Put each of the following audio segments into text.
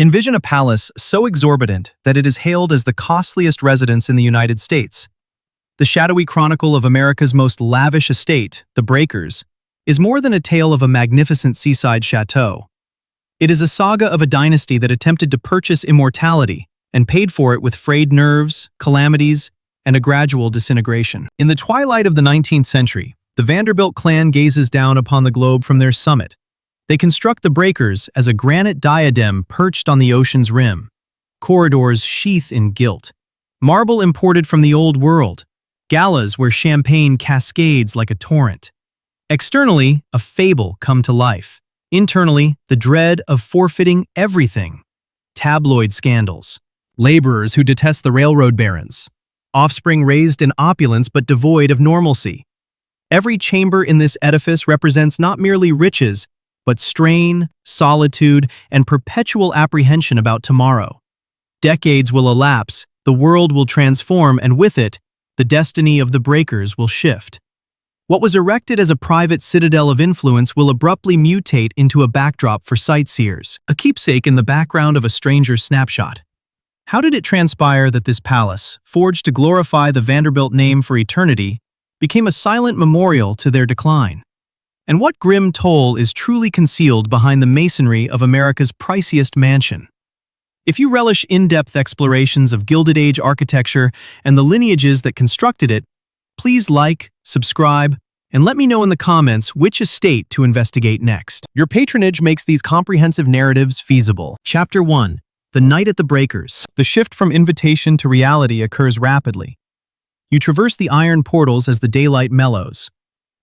Envision a palace so exorbitant that it is hailed as the costliest residence in the United States. The shadowy chronicle of America's most lavish estate, the Breakers, is more than a tale of a magnificent seaside chateau. It is a saga of a dynasty that attempted to purchase immortality and paid for it with frayed nerves, calamities, and a gradual disintegration. In the twilight of the 19th century, the Vanderbilt clan gazes down upon the globe from their summit. They construct the Breakers as a granite diadem perched on the ocean's rim, corridors sheathed in gilt, marble imported from the Old World, galas where champagne cascades like a torrent. Externally, a fable come to life. Internally, the dread of forfeiting everything. Tabloid scandals. Laborers who detest the railroad barons. Offspring raised in opulence but devoid of normalcy. Every chamber in this edifice represents not merely riches, but strain, solitude, and perpetual apprehension about tomorrow. Decades will elapse, the world will transform, and with it, the destiny of the Breakers will shift. What was erected as a private citadel of influence will abruptly mutate into a backdrop for sightseers, a keepsake in the background of a stranger's snapshot. How did it transpire that this palace, forged to glorify the Vanderbilt name for eternity, became a silent memorial to their decline? And what grim toll is truly concealed behind the masonry of America's priciest mansion? If you relish in-depth explorations of Gilded Age architecture and the lineages that constructed it, please like, subscribe, and let me know in the comments which estate to investigate next. Your patronage makes these comprehensive narratives feasible. Chapter 1. The Night at the Breakers. The shift from invitation to reality occurs rapidly. You traverse the iron portals as the daylight mellows.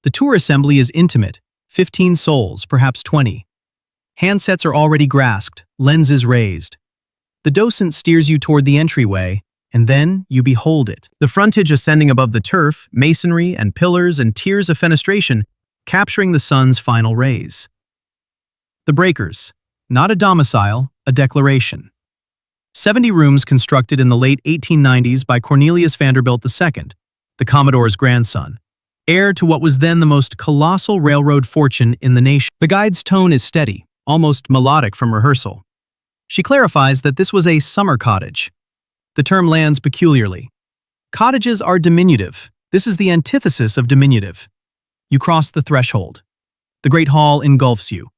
The tour assembly is intimate, 15 souls, perhaps 20. Handsets are already grasped, lenses raised. The docent steers you toward the entryway, and then you behold it. The frontage ascending above the turf, masonry and pillars and tiers of fenestration, capturing the sun's final rays. The Breakers, not a domicile, a declaration. 70 rooms constructed in the late 1890s by Cornelius Vanderbilt II, the Commodore's grandson, heir to what was then the most colossal railroad fortune in the nation. The guide's tone is steady, almost melodic from rehearsal. She clarifies that this was a summer cottage. The term lands peculiarly. Cottages are diminutive. This is the antithesis of diminutive. You cross the threshold. The great hall engulfs you.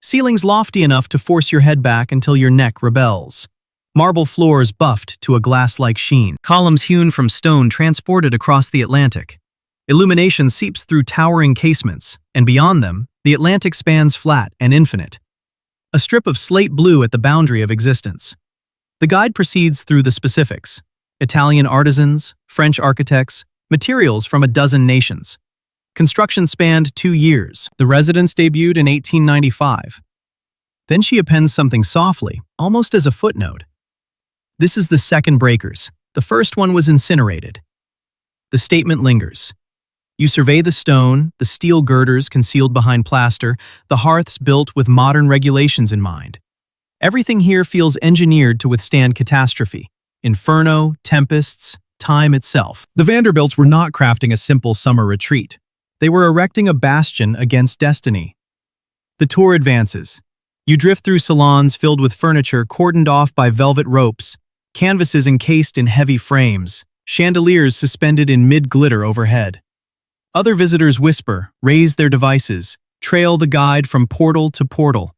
Ceilings lofty enough to force your head back until your neck rebels. Marble floors buffed to a glass-like sheen. Columns hewn from stone transported across the Atlantic. Illumination seeps through towering casements, and beyond them, the Atlantic spans flat and infinite. A strip of slate blue at the boundary of existence. The guide proceeds through the specifics. Italian artisans, French architects, materials from a dozen nations. Construction spanned 2 years. The residence debuted in 1895. Then she appends something softly, almost as a footnote. This is the second Breakers. The first one was incinerated. The statement lingers. You survey the stone, the steel girders concealed behind plaster, the hearths built with modern regulations in mind. Everything here feels engineered to withstand catastrophe. Inferno, tempests, time itself. The Vanderbilts were not crafting a simple summer retreat. They were erecting a bastion against destiny. The tour advances. You drift through salons filled with furniture cordoned off by velvet ropes, canvases encased in heavy frames, chandeliers suspended in mid-glitter overhead. Other visitors whisper, raise their devices, trail the guide from portal to portal.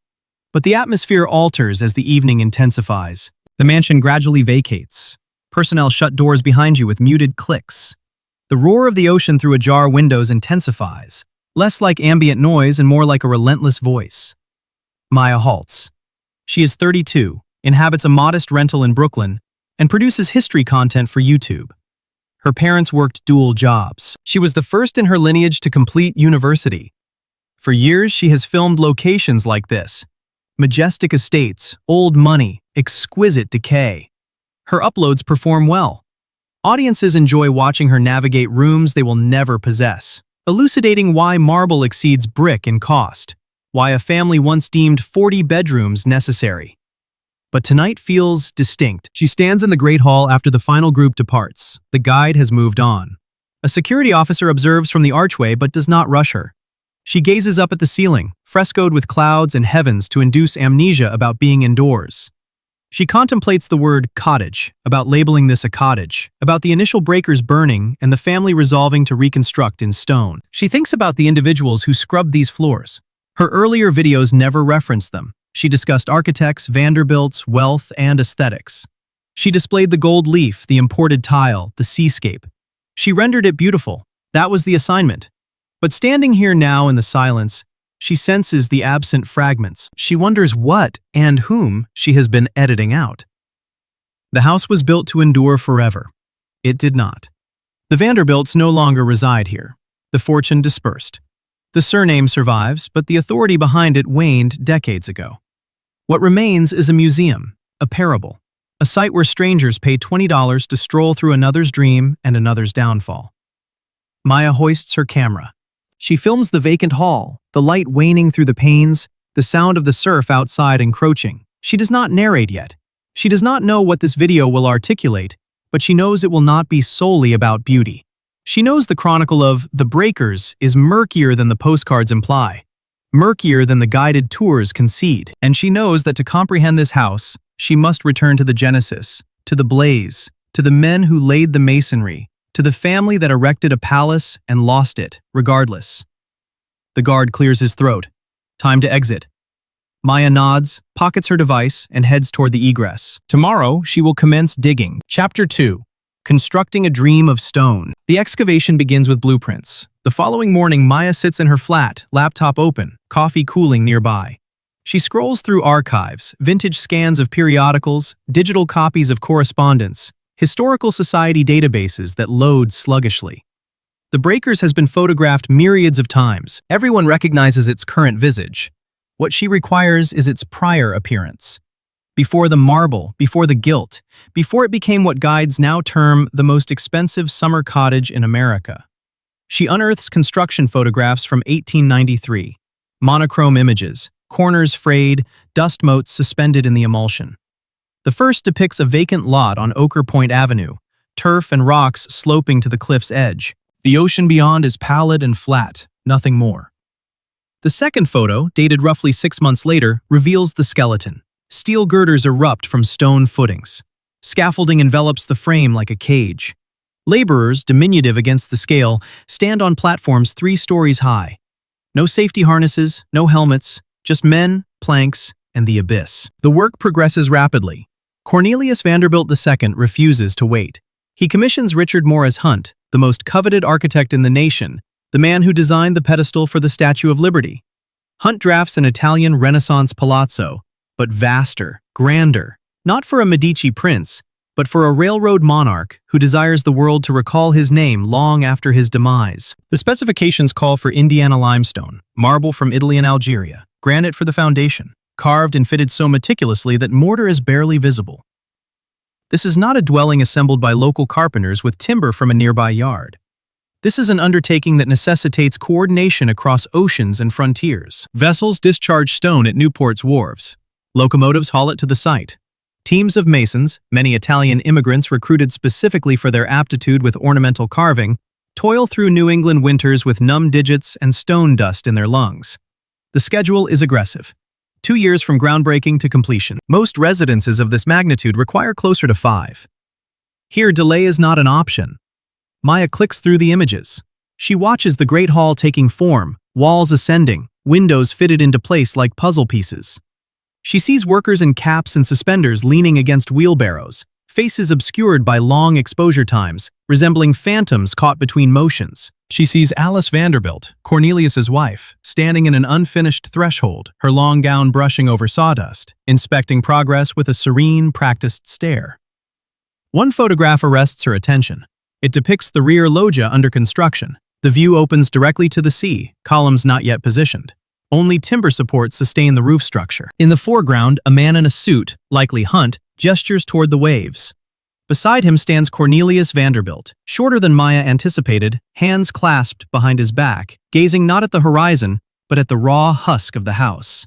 But the atmosphere alters as the evening intensifies. The mansion gradually vacates. Personnel shut doors behind you with muted clicks. The roar of the ocean through ajar windows intensifies, less like ambient noise and more like a relentless voice. Maya halts. She is 32, inhabits a modest rental in Brooklyn, and produces history content for YouTube. Her parents worked dual jobs. She was the first in her lineage to complete university. For years, she has filmed locations like this. Majestic estates, old money, exquisite decay. Her uploads perform well. Audiences enjoy watching her navigate rooms they will never possess, elucidating why marble exceeds brick in cost, why a family once deemed 40 bedrooms necessary. But tonight feels distinct. She stands in the Great Hall after the final group departs. The guide has moved on. A security officer observes from the archway but does not rush her. She gazes up at the ceiling, frescoed with clouds and heavens to induce amnesia about being indoors. She contemplates the word cottage, about labeling this a cottage, about the initial breakers burning and the family resolving to reconstruct in stone. She thinks about the individuals who scrubbed these floors. Her earlier videos never referenced them. She discussed architects, Vanderbilts, wealth, and aesthetics. She displayed the gold leaf, the imported tile, the seascape. She rendered it beautiful. That was the assignment. But standing here now in the silence, she senses the absent fragments. She wonders what and whom she has been editing out. The house was built to endure forever. It did not. The Vanderbilts no longer reside here. The fortune dispersed. The surname survives, but the authority behind it waned decades ago. What remains is a museum, a parable, a site where strangers pay $20 to stroll through another's dream and another's downfall. Maya hoists her camera. She films the vacant hall, the light waning through the panes, the sound of the surf outside encroaching. She does not narrate yet. She does not know what this video will articulate, but she knows it will not be solely about beauty. She knows the chronicle of the breakers is murkier than the postcards imply, murkier than the guided tours concede, and she knows that to comprehend this house, she must return to the genesis, to the blaze, to the men who laid the masonry, to the family that erected a palace and lost it, regardless. The guard clears his throat. Time to exit. Maya nods, pockets her device, and heads toward the egress. Tomorrow, she will commence digging. Chapter 2. Constructing a Dream of Stone. The excavation begins with blueprints. The following morning, Maya sits in her flat, laptop open, coffee cooling nearby. She scrolls through archives, vintage scans of periodicals, digital copies of correspondence, historical society databases that load sluggishly. The breakers has been photographed myriads of times. Everyone recognizes its current visage. What she requires is its prior appearance. Before the marble, before the gilt, before it became what guides now term the most expensive summer cottage in America. She unearths construction photographs from 1893. Monochrome images, corners frayed, dust motes suspended in the emulsion. The first depicts a vacant lot on Ochre Point Avenue, turf and rocks sloping to the cliff's edge. The ocean beyond is pallid and flat, nothing more. The second photo, dated roughly 6 months later, reveals the skeleton. Steel girders erupt from stone footings. Scaffolding envelops the frame like a cage. Laborers, diminutive against the scale, stand on platforms 3 stories high. No safety harnesses, no helmets, just men, planks, and the abyss. The work progresses rapidly. Cornelius Vanderbilt II refuses to wait. He commissions Richard Morris Hunt, the most coveted architect in the nation, the man who designed the pedestal for the Statue of Liberty. Hunt drafts an Italian Renaissance palazzo, but vaster, grander, not for a Medici prince, but for a railroad monarch who desires the world to recall his name long after his demise. The specifications call for Indiana limestone, marble from Italy and Algeria, granite for the foundation, carved and fitted so meticulously that mortar is barely visible. This is not a dwelling assembled by local carpenters with timber from a nearby yard. This is an undertaking that necessitates coordination across oceans and frontiers. Vessels discharge stone at Newport's wharves. Locomotives haul it to the site. Teams of masons, many Italian immigrants recruited specifically for their aptitude with ornamental carving, toil through New England winters with numb digits and stone dust in their lungs. The schedule is aggressive. 2 years from groundbreaking to completion. Most residences of this magnitude require closer to 5. Here, delay is not an option. Maya clicks through the images. She watches the Great Hall taking form, walls ascending, windows fitted into place like puzzle pieces. She sees workers in caps and suspenders leaning against wheelbarrows, faces obscured by long exposure times, resembling phantoms caught between motions. She sees Alice Vanderbilt, Cornelius's wife, standing in an unfinished threshold, her long gown brushing over sawdust, inspecting progress with a serene, practiced stare. One photograph arrests her attention. It depicts the rear loggia under construction. The view opens directly to the sea, columns not yet positioned. Only timber supports sustain the roof structure. In the foreground, a man in a suit, likely Hunt, gestures toward the waves. Beside him stands Cornelius Vanderbilt, shorter than Maya anticipated, hands clasped behind his back, gazing not at the horizon, but at the raw husk of the house.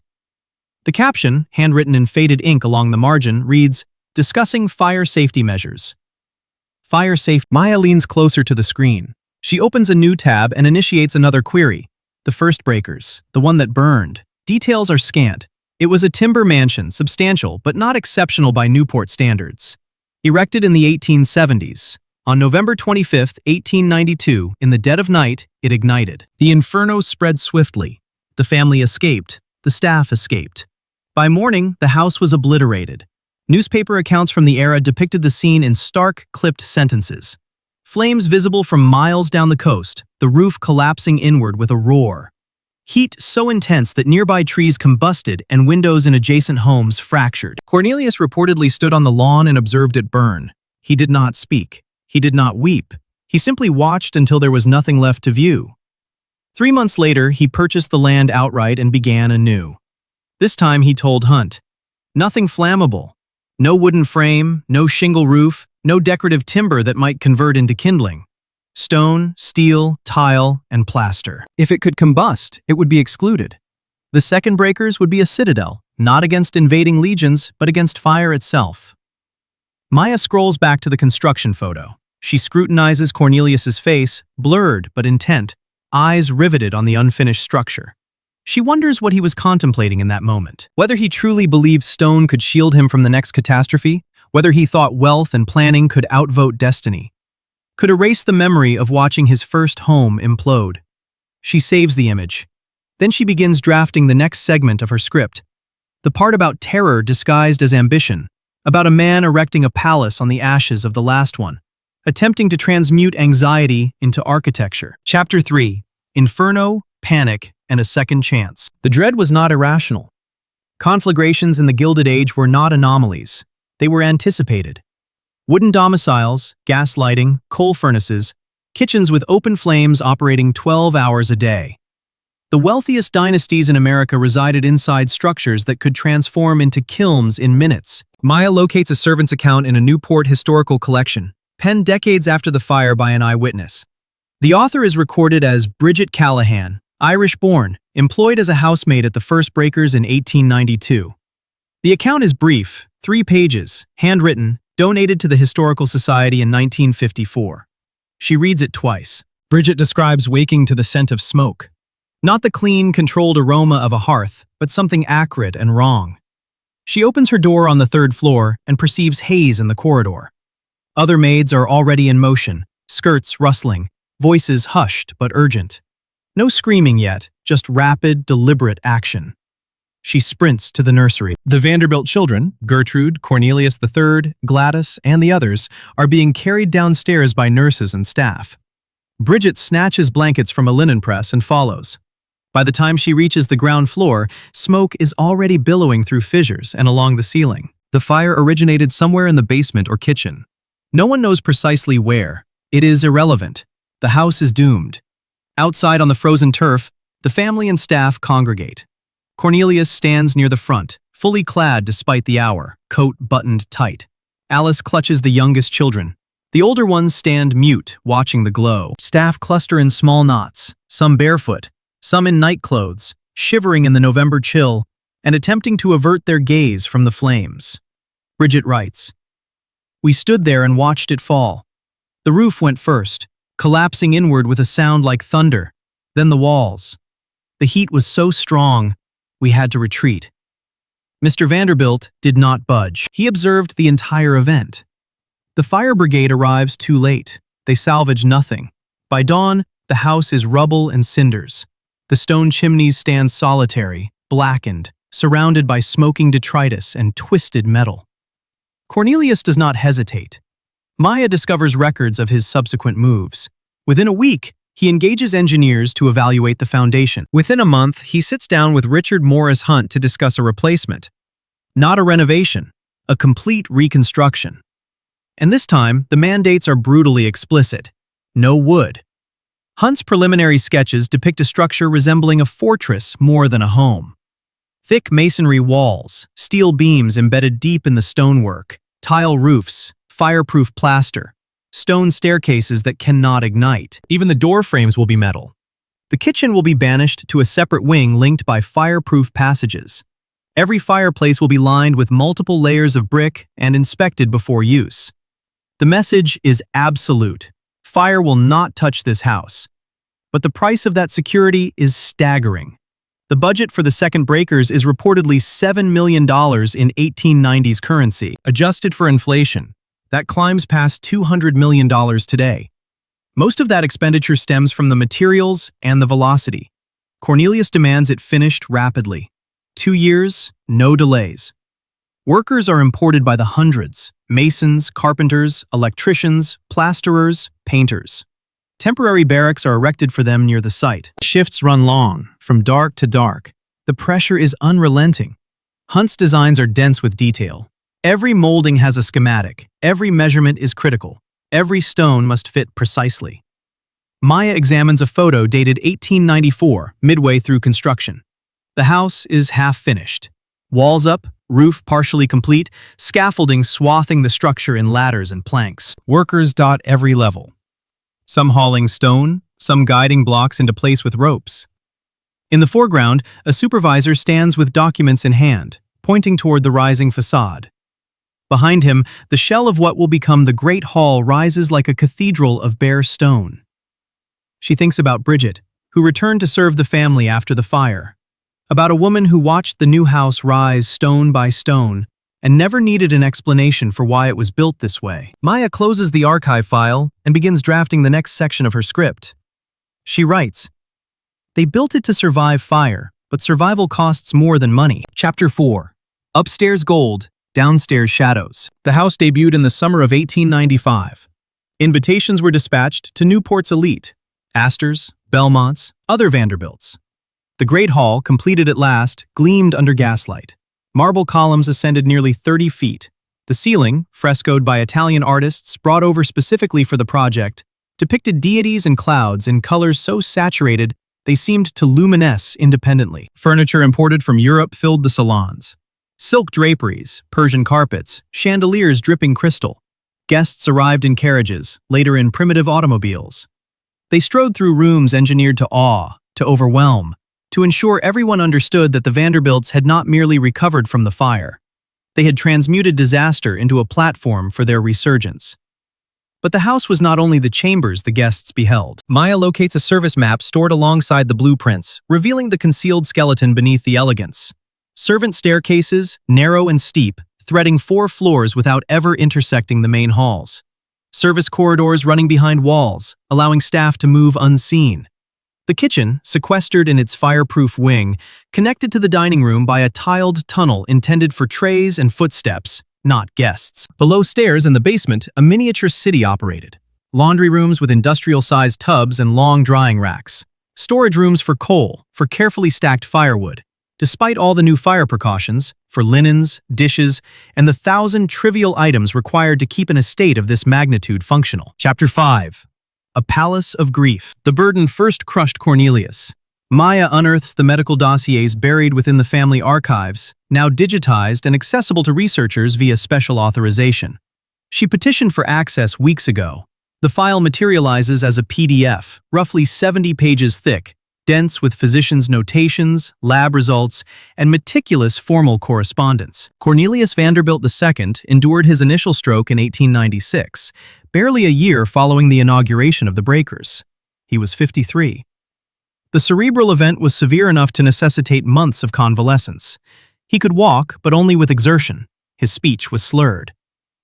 The caption, handwritten in faded ink along the margin, reads, "Discussing fire safety measures." Fire safety. Maya leans closer to the screen. She opens a new tab and initiates another query. The first breakers, the one that burned. Details are scant. It was a timber mansion, substantial but not exceptional by Newport standards. Erected in the 1870s, on November 25, 1892, in the dead of night, it ignited. The inferno spread swiftly. The family escaped. The staff escaped. By morning, the house was obliterated. Newspaper accounts from the era depicted the scene in stark, clipped sentences. Flames visible from miles down the coast, the roof collapsing inward with a roar. Heat so intense that nearby trees combusted and windows in adjacent homes fractured. Cornelius reportedly stood on the lawn and observed it burn. He did not speak. He did not weep. He simply watched until there was nothing left to view. 3 months later, he purchased the land outright and began anew. This time he told Hunt, "Nothing flammable. No wooden frame, no shingle roof, no decorative timber that might convert into kindling. Stone, steel, tile, and plaster. If it could combust, it would be excluded. The second breakers would be a citadel, not against invading legions, but against fire itself." Maya scrolls back to the construction photo. She scrutinizes Cornelius's face, blurred but intent, eyes riveted on the unfinished structure. She wonders what he was contemplating in that moment. Whether he truly believed stone could shield him from the next catastrophe, whether he thought wealth and planning could outvote destiny, could erase the memory of watching his first home implode. She saves the image. Then she begins drafting the next segment of her script. The part about terror disguised as ambition, about a man erecting a palace on the ashes of the last one, attempting to transmute anxiety into architecture. Chapter 3. Inferno, Panic, and a Second Chance. The dread was not irrational. Conflagrations in the Gilded Age were not anomalies. They were anticipated. Wooden domiciles, gas lighting, coal furnaces, kitchens with open flames operating 12 hours a day. The wealthiest dynasties in America resided inside structures that could transform into kilns in minutes. Maya locates a servant's account in a Newport historical collection, penned decades after the fire by an eyewitness. The author is recorded as Bridget Callahan, Irish-born, employed as a housemaid at the first breakers in 1892. The account is brief, 3 pages, handwritten, donated to the Historical Society in 1954. She reads it twice. Bridget describes waking to the scent of smoke. Not the clean, controlled aroma of a hearth, but something acrid and wrong. She opens her door on the 3rd floor and perceives haze in the corridor. Other maids are already in motion, skirts rustling, voices hushed but urgent. No screaming yet, just rapid, deliberate action. She sprints to the nursery. The Vanderbilt children, Gertrude, Cornelius III, Gladys, and the others, are being carried downstairs by nurses and staff. Bridget snatches blankets from a linen press and follows. By the time she reaches the ground floor, smoke is already billowing through fissures and along the ceiling. The fire originated somewhere in the basement or kitchen. No one knows precisely where. It is irrelevant. The house is doomed. Outside on the frozen turf, the family and staff congregate. Cornelius stands near the front, fully clad despite the hour, coat buttoned tight. Alice clutches the youngest children. The older ones stand mute, watching the glow. Staff cluster in small knots, some barefoot, some in nightclothes, shivering in the November chill, and attempting to avert their gaze from the flames. Bridget writes, "We stood there and watched it fall. The roof went first, collapsing inward with a sound like thunder, then the walls. The heat was so strong, we had to retreat." Mr. Vanderbilt did not budge. He observed the entire event. The fire brigade arrives too late. They salvage nothing. By dawn, the house is rubble and cinders. The stone chimneys stand solitary, blackened, surrounded by smoking detritus and twisted metal. Cornelius does not hesitate. Maya discovers records of his subsequent moves. Within a week, he engages engineers to evaluate the foundation. Within a month, he sits down with Richard Morris Hunt to discuss a replacement. Not a renovation, a complete reconstruction. And this time, the mandates are brutally explicit. No wood. Hunt's preliminary sketches depict a structure resembling a fortress more than a home. Thick masonry walls, steel beams embedded deep in the stonework, tile roofs, fireproof plaster, stone staircases that cannot ignite. Even the door frames will be metal. The kitchen will be banished to a separate wing linked by fireproof passages. Every fireplace will be lined with multiple layers of brick and inspected before use. The message is absolute. Fire will not touch this house. But the price of that security is staggering. The budget for the second breakers is reportedly $7 million in 1890s currency. Adjusted for inflation, that climbs past $200 million today. Most of that expenditure stems from the materials and the velocity. Cornelius demands it finished rapidly. 2 years, no delays. Workers are imported by the hundreds: masons, carpenters, electricians, plasterers, painters. Temporary barracks are erected for them near the site. Shifts run long, from dark to dark. The pressure is unrelenting. Hunt's designs are dense with detail. Every molding has a schematic. Every measurement is critical. Every stone must fit precisely. Maya examines a photo dated 1894, midway through construction. The house is half finished. Walls up, roof partially complete, scaffolding swathing the structure in ladders and planks. Workers dot every level. Some hauling stone, some guiding blocks into place with ropes. In the foreground, a supervisor stands with documents in hand, pointing toward the rising facade. Behind him, the shell of what will become the Great Hall rises like a cathedral of bare stone. She thinks about Bridget, who returned to serve the family after the fire. About a woman who watched the new house rise stone by stone and never needed an explanation for why it was built this way. Maya closes the archive file and begins drafting the next section of her script. She writes, "They built it to survive fire, but survival costs more than money." Chapter 4. Upstairs gold, downstairs shadows. The house debuted in the summer of 1895. Invitations were dispatched to Newport's elite, Astors, Belmonts, other Vanderbilts. The Great Hall, completed at last, gleamed under gaslight. Marble columns ascended nearly 30 feet. The ceiling, frescoed by Italian artists brought over specifically for the project, depicted deities and clouds in colors so saturated they seemed to luminesce independently. Furniture imported from Europe filled the salons. Silk draperies, Persian carpets, chandeliers dripping crystal. Guests arrived in carriages, later in primitive automobiles. They strode through rooms engineered to awe, to overwhelm, to ensure everyone understood that the Vanderbilts had not merely recovered from the fire. They had transmuted disaster into a platform for their resurgence. But the house was not only the chambers the guests beheld. Maya locates a service map stored alongside the blueprints, revealing the concealed skeleton beneath the elegance. Servant staircases, narrow and steep, threading 4 floors without ever intersecting the main halls. Service corridors running behind walls, allowing staff to move unseen. The kitchen, sequestered in its fireproof wing, connected to the dining room by a tiled tunnel intended for trays and footsteps, not guests. Below stairs in the basement, a miniature city operated. Laundry rooms with industrial-sized tubs and long drying racks. Storage rooms for coal, for carefully stacked firewood. Despite all the new fire precautions, for linens, dishes, and the 1,000 trivial items required to keep an estate of this magnitude functional. Chapter 5. A Palace of Grief. The burden first crushed Cornelius. Maya unearths the medical dossiers buried within the family archives, now digitized and accessible to researchers via special authorization. She petitioned for access weeks ago. The file materializes as a PDF, roughly 70 pages thick, dense with physicians' notations, lab results, and meticulous formal correspondence. Cornelius Vanderbilt II endured his initial stroke in 1896, barely a year following the inauguration of the breakers. He was 53. The cerebral event was severe enough to necessitate months of convalescence. He could walk, but only with exertion. His speech was slurred.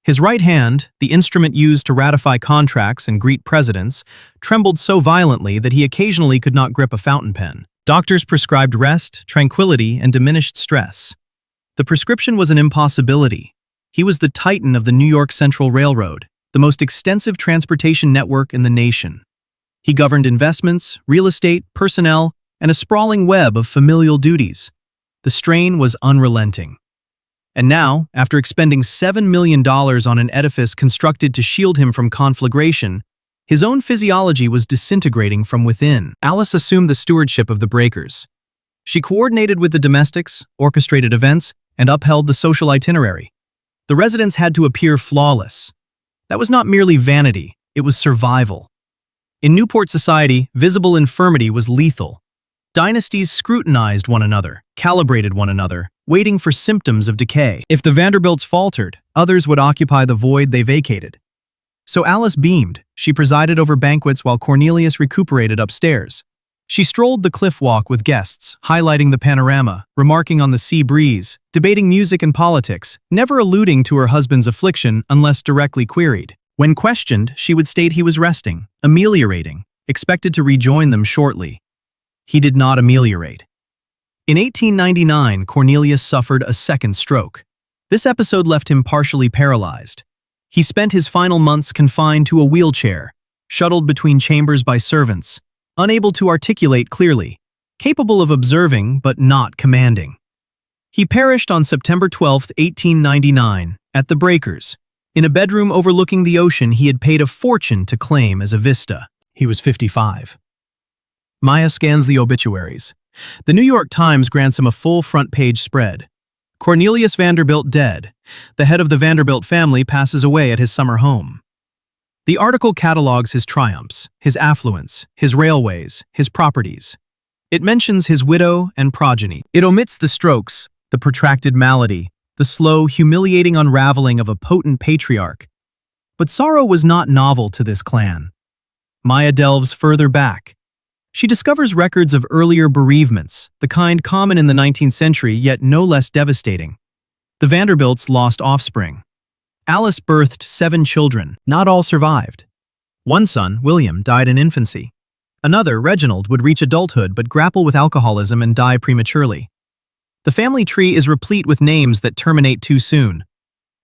His right hand, the instrument used to ratify contracts and greet presidents, trembled so violently that he occasionally could not grip a fountain pen. Doctors prescribed rest, tranquility, and diminished stress. The prescription was an impossibility. He was the titan of the New York Central Railroad, the most extensive transportation network in the nation. He governed investments, real estate, personnel, and a sprawling web of familial duties. The strain was unrelenting. And now, after expending $7 million on an edifice constructed to shield him from conflagration, his own physiology was disintegrating from within. Alice assumed the stewardship of the breakers. She coordinated with the domestics, orchestrated events, and upheld the social itinerary. The residents had to appear flawless. That was not merely vanity, it was survival. In Newport society, visible infirmity was lethal. Dynasties scrutinized one another, calibrated one another, waiting for symptoms of decay. If the Vanderbilts faltered, others would occupy the void they vacated. So Alice beamed. She presided over banquets while Cornelius recuperated upstairs. She strolled the cliff walk with guests, highlighting the panorama, remarking on the sea breeze, debating music and politics, never alluding to her husband's affliction unless directly queried. When questioned, she would state he was resting, ameliorating, expected to rejoin them shortly. He did not ameliorate. In 1899, Cornelius suffered a second stroke. This episode left him partially paralyzed. He spent his final months confined to a wheelchair, shuttled between chambers by servants, unable to articulate clearly, capable of observing but not commanding. He perished on September 12, 1899, at the Breakers, in a bedroom overlooking the ocean he had paid a fortune to claim as a vista. He was 55. Maya scans the obituaries. The New York Times grants him a full front-page spread. Cornelius Vanderbilt dead. The head of the Vanderbilt family passes away at his summer home. The article catalogues his triumphs, his affluence, his railways, his properties. It mentions his widow and progeny. It omits the strokes, the protracted malady, the slow, humiliating unraveling of a potent patriarch. But sorrow was not novel to this clan. Maya delves further back. She discovers records of earlier bereavements, the kind common in the 19th century yet no less devastating. The Vanderbilts lost offspring. Alice birthed 7 children. Not all survived. One son, William, died in infancy. Another, Reginald, would reach adulthood but grapple with alcoholism and die prematurely. The family tree is replete with names that terminate too soon.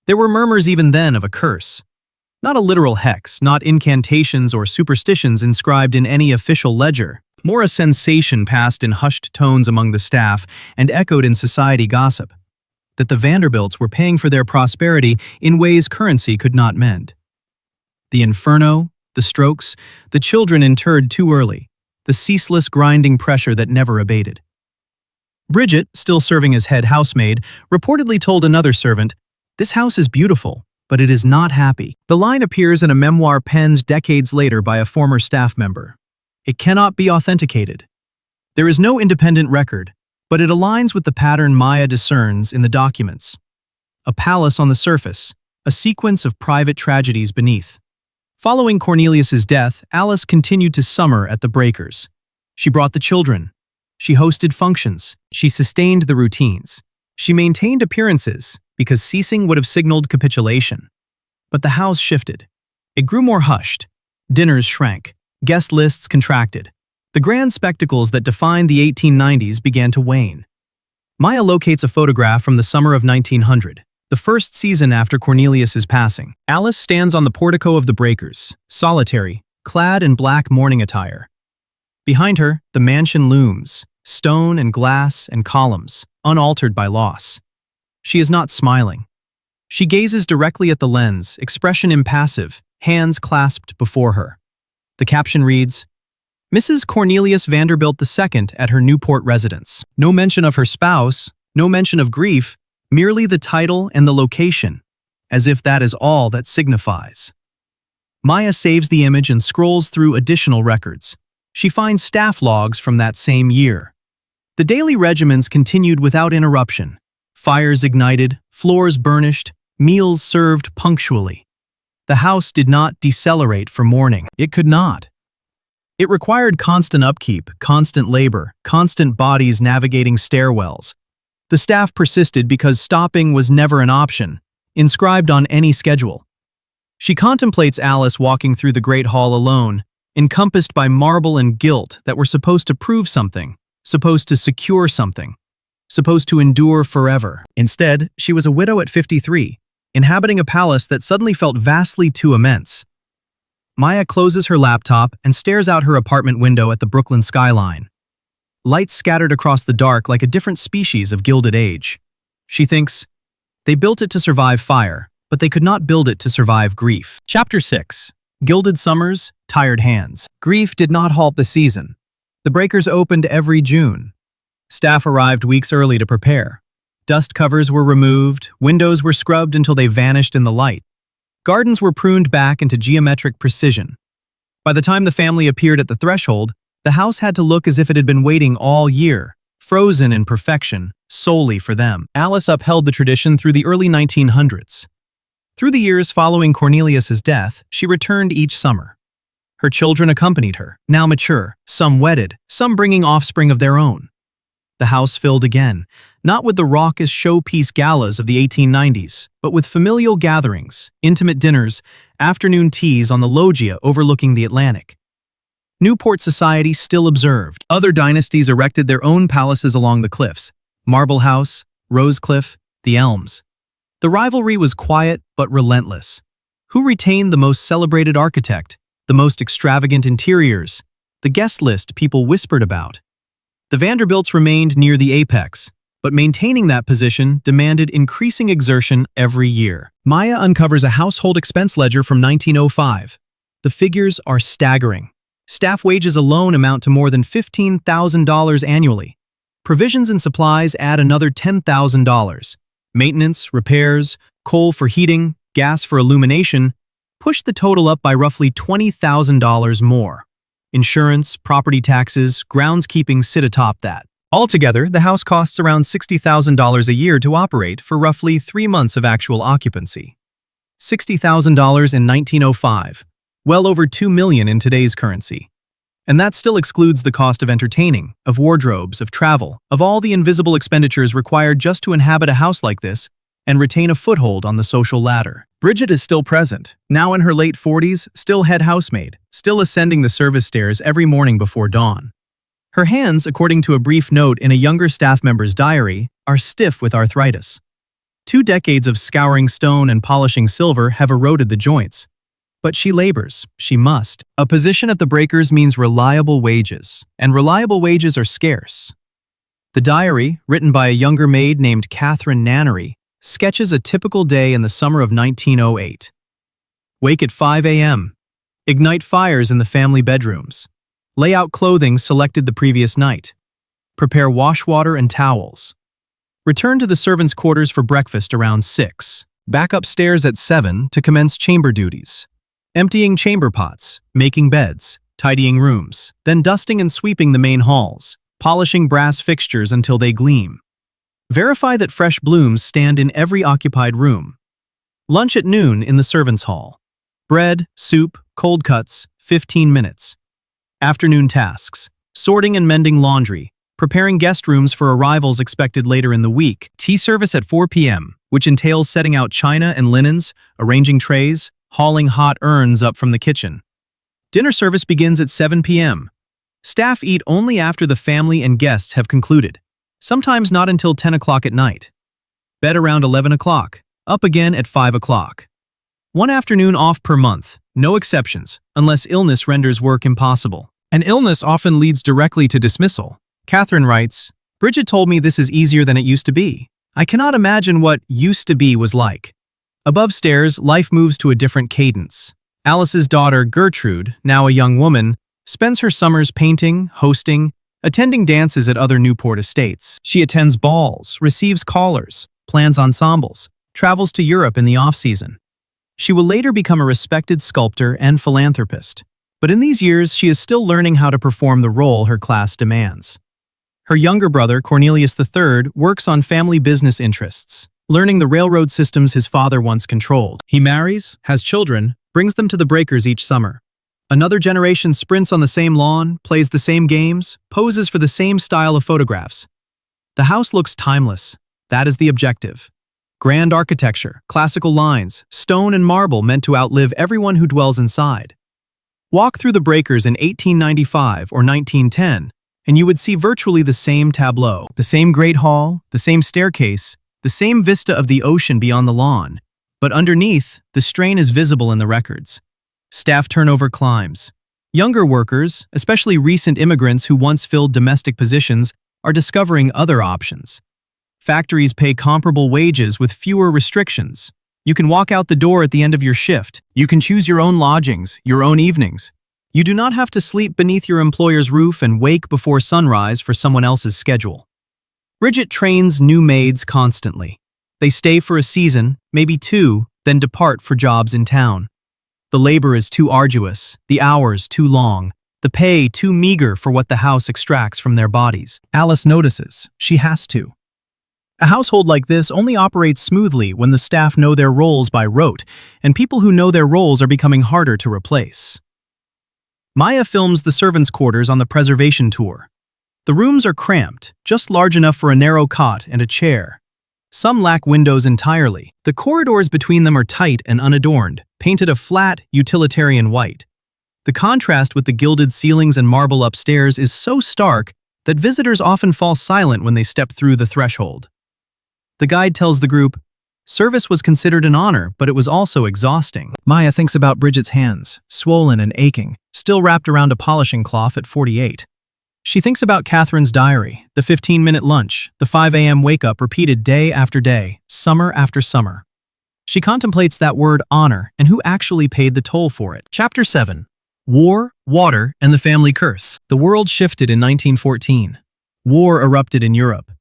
There were murmurs even then of a curse. Not a literal hex, not incantations or superstitions inscribed in any official ledger. More a sensation passed in hushed tones among the staff and echoed in society gossip. That the Vanderbilts were paying for their prosperity in ways currency could not mend. The inferno, the strokes, the children interred too early, the ceaseless grinding pressure that never abated. Bridget, still serving as head housemaid, reportedly told another servant, "This house is beautiful, but it is not happy." The line appears in a memoir penned decades later by a former staff member. It cannot be authenticated. There is no independent record, but it aligns with the pattern Maya discerns in the documents. A palace on the surface, a sequence of private tragedies beneath. Following Cornelius's death, Alice continued to summer at the Breakers. She brought the children. She hosted functions. She sustained the routines. She maintained appearances, because ceasing would have signaled capitulation. But the house shifted. It grew more hushed. Dinners shrank. Guest lists contracted. The grand spectacles that defined the 1890s began to wane. Maya locates a photograph from the summer of 1900, the first season after Cornelius's passing. Alice stands on the portico of the Breakers, solitary, clad in black mourning attire. Behind her, the mansion looms, stone and glass and columns, unaltered by loss. She is not smiling. She gazes directly at the lens, expression impassive, hands clasped before her. The caption reads, Mrs. Cornelius Vanderbilt II at her Newport residence. No mention of her spouse, no mention of grief, merely the title and the location, as if that is all that signifies. Maya saves the image and scrolls through additional records. She finds staff logs from that same year. The daily regimens continued without interruption. Fires ignited, floors burnished, meals served punctually. The house did not decelerate for mourning. It could not. It required constant upkeep, constant labor, constant bodies navigating stairwells. The staff persisted because stopping was never an option, inscribed on any schedule. She contemplates Alice walking through the great hall alone, encompassed by marble and gilt that were supposed to prove something, supposed to secure something, supposed to endure forever. Instead, she was a widow at 53, inhabiting a palace that suddenly felt vastly too immense. Maya closes her laptop and stares out her apartment window at the Brooklyn skyline. Lights scattered across the dark like a different species of Gilded Age. She thinks, they built it to survive fire, but they could not build it to survive grief. Chapter 6. Gilded Summers, Tired Hands. Grief did not halt the season. The Breakers opened every June. Staff arrived weeks early to prepare. Dust covers were removed, windows were scrubbed until they vanished in the light. Gardens were pruned back into geometric precision. By the time the family appeared at the threshold, the house had to look as if it had been waiting all year, frozen in perfection, solely for them. Alice upheld the tradition through the early 1900s. Through the years following Cornelius's death, she returned each summer. Her children accompanied her, now mature, some wedded, some bringing offspring of their own. The house filled again, not with the raucous showpiece galas of the 1890s, but with familial gatherings, intimate dinners, afternoon teas on the loggia overlooking the Atlantic. Newport society still observed. Other dynasties erected their own palaces along the cliffs: Marble House, Rosecliff, the Elms. The rivalry was quiet but relentless. Who retained the most celebrated architect, the most extravagant interiors, the guest list people whispered about? The Vanderbilts remained near the apex, but maintaining that position demanded increasing exertion every year. Maya uncovers a household expense ledger from 1905. The figures are staggering. Staff wages alone amount to more than $15,000 annually. Provisions and supplies add another $10,000. Maintenance, repairs, coal for heating, gas for illumination push the total up by roughly $20,000 more. Insurance, property taxes, groundskeeping sit atop that. Altogether, the house costs around $60,000 a year to operate for roughly 3 months of actual occupancy. $60,000 in 1905, well over $2 million in today's currency. And that still excludes the cost of entertaining, of wardrobes, of travel, of all the invisible expenditures required just to inhabit a house like this and retain a foothold on the social ladder. Bridget is still present, now in her late 40s, still head housemaid, still ascending the service stairs every morning before dawn. Her hands, according to a brief note in a younger staff member's diary, are stiff with arthritis. 2 decades of scouring stone and polishing silver have eroded the joints. But she labors, she must. A position at the breakers means reliable wages, and reliable wages are scarce. The diary, written by a younger maid named Catherine Nannery, sketches a typical day in the summer of 1908. Wake at 5 a.m. Ignite fires in the family bedrooms. Lay out clothing selected the previous night. Prepare wash water and towels. Return to the servants' quarters for breakfast around 6. Back upstairs at 7 to commence chamber duties. Emptying chamber pots, making beds, tidying rooms, then dusting and sweeping the main halls, polishing brass fixtures until they gleam. Verify that fresh blooms stand in every occupied room. Lunch at noon in the servants' hall. Bread, soup, cold cuts, 15 minutes. Afternoon tasks: sorting and mending laundry, preparing guest rooms for arrivals expected later in the week. Tea service at 4 p.m., which entails setting out china and linens, arranging trays, hauling hot urns up from the kitchen. Dinner service begins at 7 p.m. Staff eat only after the family and guests have concluded, sometimes not until 10 o'clock at night. Bed around 11 o'clock, up again at 5 o'clock. 1 afternoon off per month, no exceptions, unless illness renders work impossible. An illness often leads directly to dismissal. Catherine writes, "Bridget told me this is easier than it used to be. I cannot imagine what used to be was like." Above stairs, life moves to a different cadence. Alice's daughter, Gertrude, now a young woman, spends her summers painting, hosting, attending dances at other Newport estates. She attends balls, receives callers, plans ensembles, travels to Europe in the off-season. She will later become a respected sculptor and philanthropist. But in these years, she is still learning how to perform the role her class demands. Her younger brother, Cornelius III, works on family business interests, learning the railroad systems his father once controlled. He marries, has children, brings them to the breakers each summer. Another generation sprints on the same lawn, plays the same games, poses for the same style of photographs. The house looks timeless. That is the objective. Grand architecture, classical lines, stone and marble meant to outlive everyone who dwells inside. Walk through the breakers in 1895 or 1910, and you would see virtually the same tableau. The same great hall, the same staircase, the same vista of the ocean beyond the lawn. But underneath, the strain is visible in the records. Staff turnover climbs. Younger workers, especially recent immigrants who once filled domestic positions, are discovering other options. Factories pay comparable wages with fewer restrictions. You can walk out the door at the end of your shift. You can choose your own lodgings, your own evenings. You do not have to sleep beneath your employer's roof and wake before sunrise for someone else's schedule. Bridget trains new maids constantly. They stay for a season, maybe 2, then depart for jobs in town. The labor is too arduous, the hours too long, the pay too meager for what the house extracts from their bodies. Alice notices. She has to. A household like this only operates smoothly when the staff know their roles by rote, and people who know their roles are becoming harder to replace. Maya films the servants' quarters on the preservation tour. The rooms are cramped, just large enough for a narrow cot and a chair. Some lack windows entirely. The corridors between them are tight and unadorned, painted a flat, utilitarian white. The contrast with the gilded ceilings and marble upstairs is so stark that visitors often fall silent when they step through the threshold. The guide tells the group, service was considered an honor, but it was also exhausting. Maya thinks about Bridget's hands, swollen and aching, still wrapped around a polishing cloth at 48. She thinks about Catherine's diary, the 15-minute lunch, the 5 a.m. wake-up repeated day after day, summer after summer. She contemplates that word honor and who actually paid the toll for it. Chapter 7. War, Water, and the Family Curse. The world shifted in 1914. War erupted in Europe.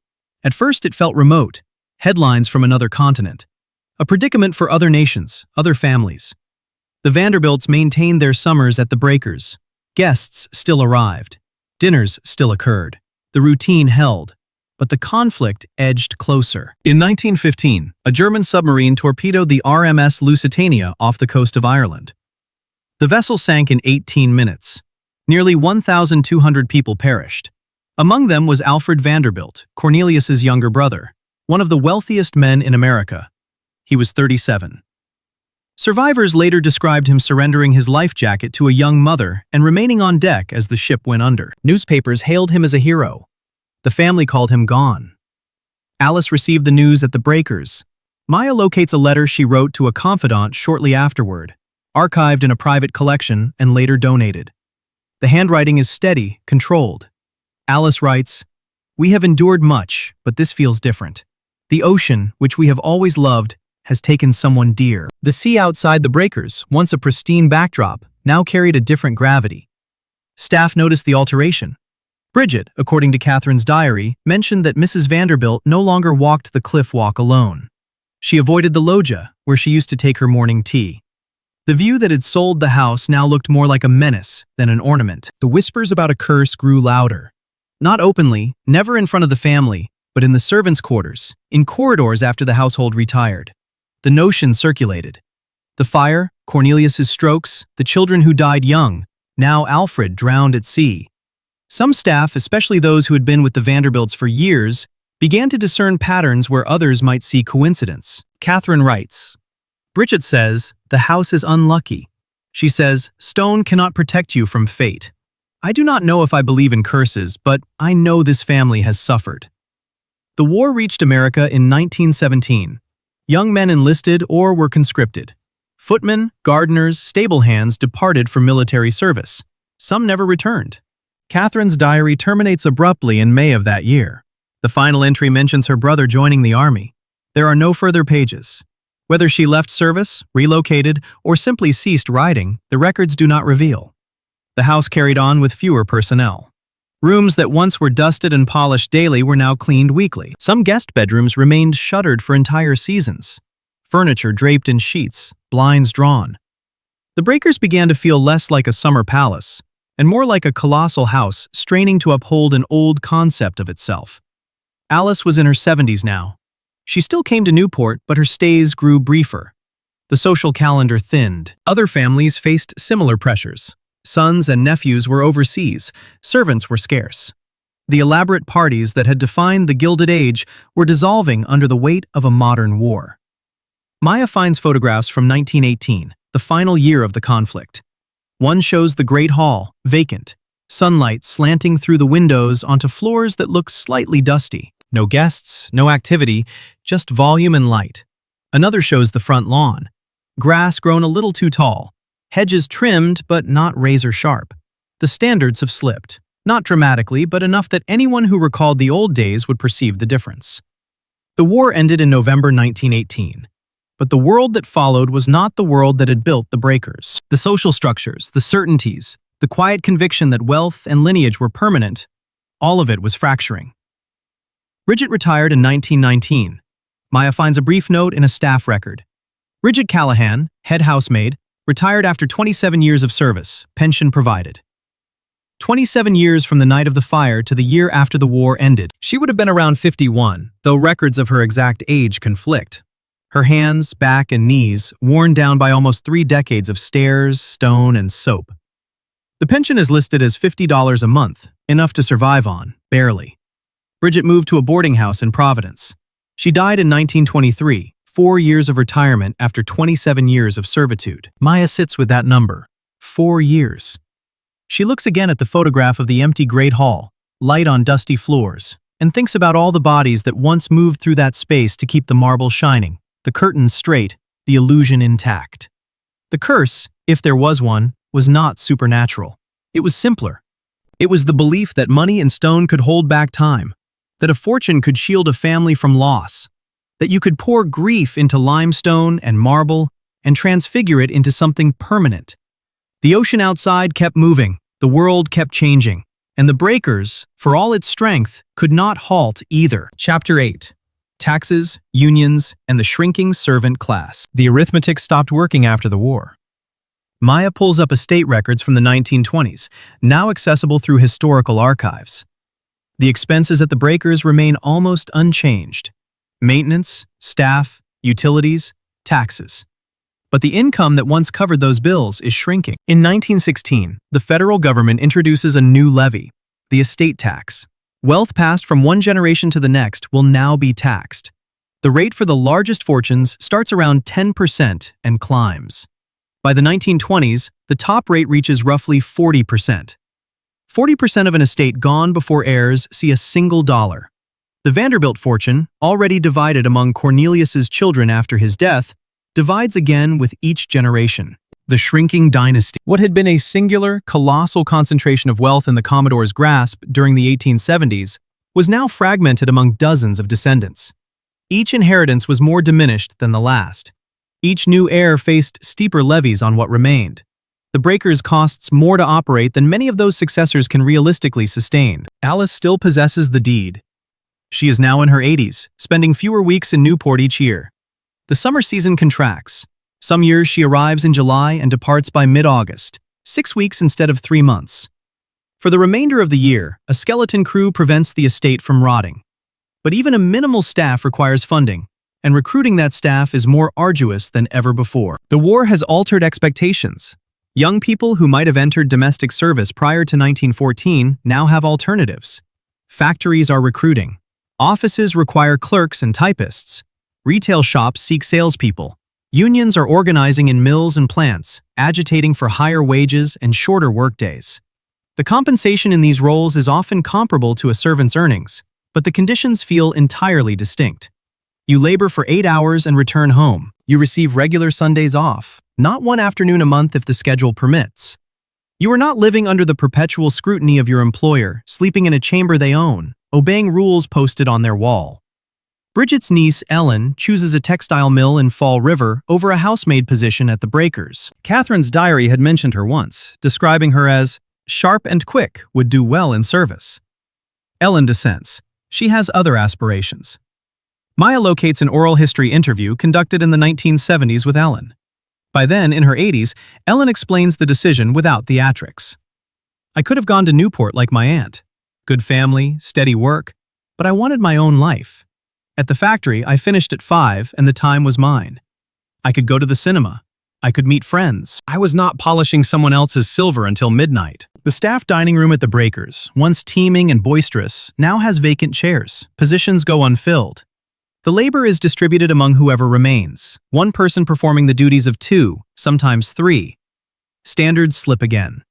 At first it felt remote, headlines from another continent. A predicament for other nations, other families. The Vanderbilts maintained their summers at the breakers. Guests still arrived. Dinners still occurred. The routine held. But the conflict edged closer. In 1915, a German submarine torpedoed the RMS Lusitania off the coast of Ireland. The vessel sank in 18 minutes. Nearly 1,200 people perished. Among them was Alfred Vanderbilt, Cornelius's younger brother, one of the wealthiest men in America. He was 37. Survivors later described him surrendering his life jacket to a young mother and remaining on deck as the ship went under. Newspapers hailed him as a hero. The family called him gone. Alice received the news at the breakers. Maya locates a letter she wrote to a confidant shortly afterward, archived in a private collection and later donated. The handwriting is steady, controlled. Alice writes, "We have endured much, but this feels different. The ocean, which we have always loved, has taken someone dear." The sea outside the breakers, once a pristine backdrop, now carried a different gravity. Staff noticed the alteration. Bridget, according to Catherine's diary, mentioned that Mrs. Vanderbilt no longer walked the cliff walk alone. She avoided the loggia, where she used to take her morning tea. The view that had sold the house now looked more like a menace than an ornament. The whispers about a curse grew louder. Not openly, never in front of the family, but in the servants' quarters, in corridors after the household retired. The notion circulated. The fire, Cornelius's strokes, the children who died young, now Alfred drowned at sea. Some staff, especially those who had been with the Vanderbilts for years, began to discern patterns where others might see coincidence. Catherine writes, Bridget says, "The house is unlucky." She says, "Stone cannot protect you from fate." I do not know if I believe in curses, but I know this family has suffered. The war reached America in 1917. Young men enlisted or were conscripted. Footmen, gardeners, stable hands departed for military service. Some never returned. Catherine's diary terminates abruptly in May of that year. The final entry mentions her brother joining the army. There are no further pages. Whether she left service, relocated, or simply ceased writing, the records do not reveal. The house carried on with fewer personnel. Rooms that once were dusted and polished daily were now cleaned weekly. Some guest bedrooms remained shuttered for entire seasons. Furniture draped in sheets, blinds drawn. The breakers began to feel less like a summer palace, and more like a colossal house straining to uphold an old concept of itself. Alice was in her 70s now. She still came to Newport, but her stays grew briefer. The social calendar thinned. Other families faced similar pressures. Sons and nephews were overseas, servants were scarce. The elaborate parties that had defined the Gilded Age were dissolving under the weight of a modern war. Maya finds photographs from 1918, the final year of the conflict. One shows the Great Hall, vacant, sunlight slanting through the windows onto floors that look slightly dusty. No guests, no activity, just volume and light. Another shows the front lawn. Grass grown a little too tall. Hedges trimmed, but not razor-sharp. The standards have slipped. Not dramatically, but enough that anyone who recalled the old days would perceive the difference. The war ended in November 1918. But the world that followed was not the world that had built the breakers. The social structures, the certainties, the quiet conviction that wealth and lineage were permanent, all of it was fracturing. Bridget retired in 1919. Maya finds a brief note in a staff record. Bridget Callahan, head housemaid, retired after 27 years of service, pension provided. 27 years from the night of the fire to the year after the war ended. She would have been around 51, though records of her exact age conflict. Her hands, back, and knees worn down by almost 3 decades of stairs, stone, and soap. The pension is listed as $50 a month, enough to survive on, barely. Bridget moved to a boarding house in Providence. She died in 1923, 4 years of retirement after 27 years of servitude. Maya sits with that number, 4 years. She looks again at the photograph of the empty Great Hall, light on dusty floors, and thinks about all the bodies that once moved through that space to keep the marble shining, the curtains straight, the illusion intact. The curse, if there was one, was not supernatural. It was simpler. It was the belief that money and stone could hold back time, that a fortune could shield a family from loss, that you could pour grief into limestone and marble and transfigure it into something permanent. The ocean outside kept moving, the world kept changing, and the breakers, for all its strength, could not halt either. Chapter 8. Taxes, Unions, and the Shrinking Servant Class. The arithmetic stopped working after the war. Maya pulls up estate records from the 1920s, now accessible through historical archives. The expenses at the breakers remain almost unchanged. Maintenance, staff, utilities, taxes. But the income that once covered those bills is shrinking. In 1916, the federal government introduces a new levy, the estate tax. Wealth passed from one generation to the next will now be taxed. The rate for the largest fortunes starts around 10% and climbs. By the 1920s, the top rate reaches roughly 40%. 40% of an estate gone before heirs see a single dollar. The Vanderbilt fortune, already divided among Cornelius's children after his death, divides again with each generation. The shrinking dynasty. What had been a singular, colossal concentration of wealth in the Commodore's grasp during the 1870s was now fragmented among dozens of descendants. Each inheritance was more diminished than the last. Each new heir faced steeper levies on what remained. The breakers costs more to operate than many of those successors can realistically sustain. Alice still possesses the deed. She is now in her 80s, spending fewer weeks in Newport each year. The summer season contracts. Some years she arrives in July and departs by mid-August, 6 weeks instead of 3 months. For the remainder of the year, a skeleton crew prevents the estate from rotting. But even a minimal staff requires funding, and recruiting that staff is more arduous than ever before. The war has altered expectations. Young people who might have entered domestic service prior to 1914 now have alternatives. Factories are recruiting. Offices require clerks and typists. Retail shops seek salespeople. Unions are organizing in mills and plants, agitating for higher wages and shorter workdays. The compensation in these roles is often comparable to a servant's earnings, but the conditions feel entirely distinct. You labor for 8 hours and return home. You receive regular Sundays off, not one afternoon a month if the schedule permits. You are not living under the perpetual scrutiny of your employer, sleeping in a chamber they own, obeying rules posted on their wall. Bridget's niece, Ellen, chooses a textile mill in Fall River over a housemaid position at the breakers. Catherine's diary had mentioned her once, describing her as sharp and quick, would do well in service. Ellen dissents. She has other aspirations. Maya locates an oral history interview conducted in the 1970s with Ellen. By then, in her 80s, Ellen explains the decision without theatrics. I could have gone to Newport like my aunt. Good family, steady work, but I wanted my own life. At the factory, I finished at 5 and the time was mine. I could go to the cinema. I could meet friends. I was not polishing someone else's silver until midnight. The staff dining room at the breakers, once teeming and boisterous, now has vacant chairs. Positions go unfilled. The labor is distributed among whoever remains, one person performing the duties of 2, sometimes 3. Standards slip again.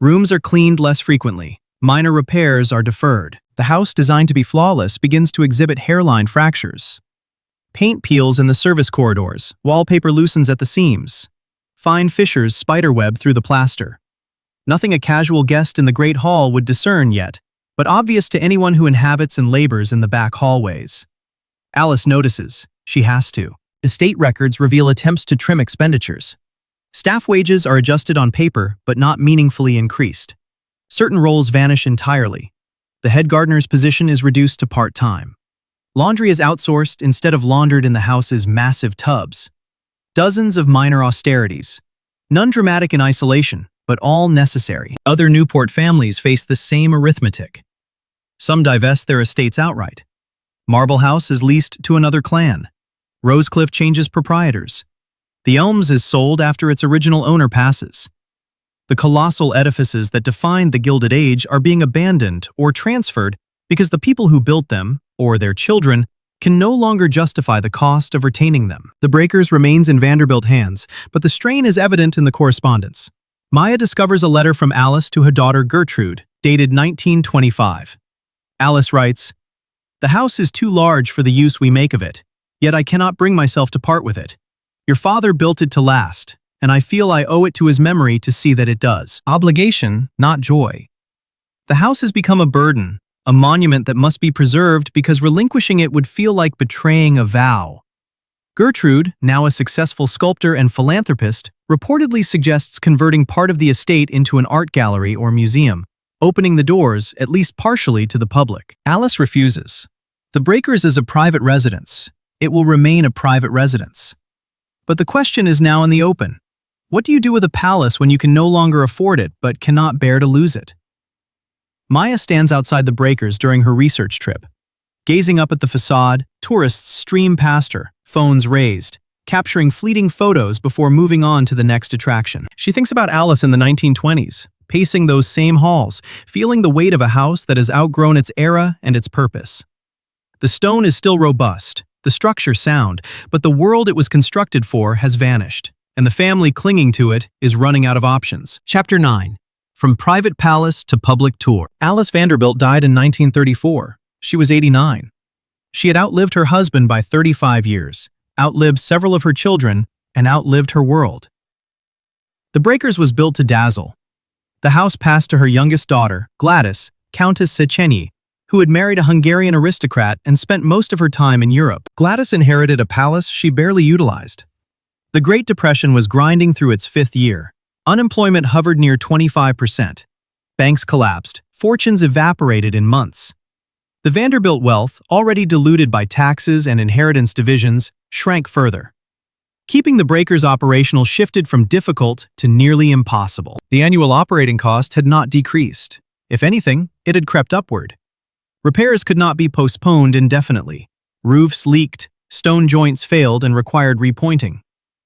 Rooms are cleaned less frequently. Minor repairs are deferred. The house, designed to be flawless, begins to exhibit hairline fractures. Paint peels in the service corridors, wallpaper loosens at the seams. Fine fissures spiderweb through the plaster. Nothing a casual guest in the Great Hall would discern yet, but obvious to anyone who inhabits and labors in the back hallways. Alice notices. She has to. Estate records reveal attempts to trim expenditures. Staff wages are adjusted on paper, but not meaningfully increased. Certain roles vanish entirely. The head gardener's position is reduced to part-time. Laundry is outsourced instead of laundered in the house's massive tubs. Dozens of minor austerities. None dramatic in isolation, but all necessary. Other Newport families face the same arithmetic. Some divest their estates outright. Marble House is leased to another clan. Rosecliff changes proprietors. The Elms is sold after its original owner passes. The The colossal edifices that defined the Gilded Age are being abandoned or transferred because the people who built them, or their children, can no longer justify the cost of retaining them. The Breakers remains in Vanderbilt hands, but the strain is evident in the correspondence. Maya discovers a letter from Alice to her daughter Gertrude, dated 1925. Alice writes, "The house is too large for the use we make of it, yet I cannot bring myself to part with it. Your father built it to last, and I feel I owe it to his memory to see that it does." Obligation, not joy. The house has become a burden, a monument that must be preserved because relinquishing it would feel like betraying a vow. Gertrude, now a successful sculptor and philanthropist, reportedly suggests converting part of the estate into an art gallery or museum, opening the doors, at least partially, to the public. Alice refuses. The Breakers is a private residence. It will remain a private residence. But the question is now in the open. What do you do with a palace when you can no longer afford it but cannot bear to lose it? Maya stands outside the Breakers during her research trip. Gazing up at the facade, tourists stream past her, phones raised, capturing fleeting photos before moving on to the next attraction. She thinks about Alice in the 1920s, pacing those same halls, feeling the weight of a house that has outgrown its era and its purpose. The stone is still robust, the structure sound, but the world it was constructed for has vanished, and the family clinging to it is running out of options. Chapter 9. From Private Palace to Public Tour. Alice Vanderbilt died in 1934. She was 89. She had outlived her husband by 35 years, outlived several of her children, and outlived her world. The Breakers was built to dazzle. The house passed to her youngest daughter, Gladys, Countess Széchenyi, who had married a Hungarian aristocrat and spent most of her time in Europe. Gladys inherited a palace she barely utilized. The Great Depression was grinding through its fifth year. Unemployment hovered near 25%. Banks collapsed, fortunes evaporated in months. The Vanderbilt wealth, already diluted by taxes and inheritance divisions, shrank further. Keeping the Breakers operational shifted from difficult to nearly impossible. The annual operating cost had not decreased. If anything, it had crept upward. Repairs could not be postponed indefinitely. Roofs leaked, stone joints failed and required repointing.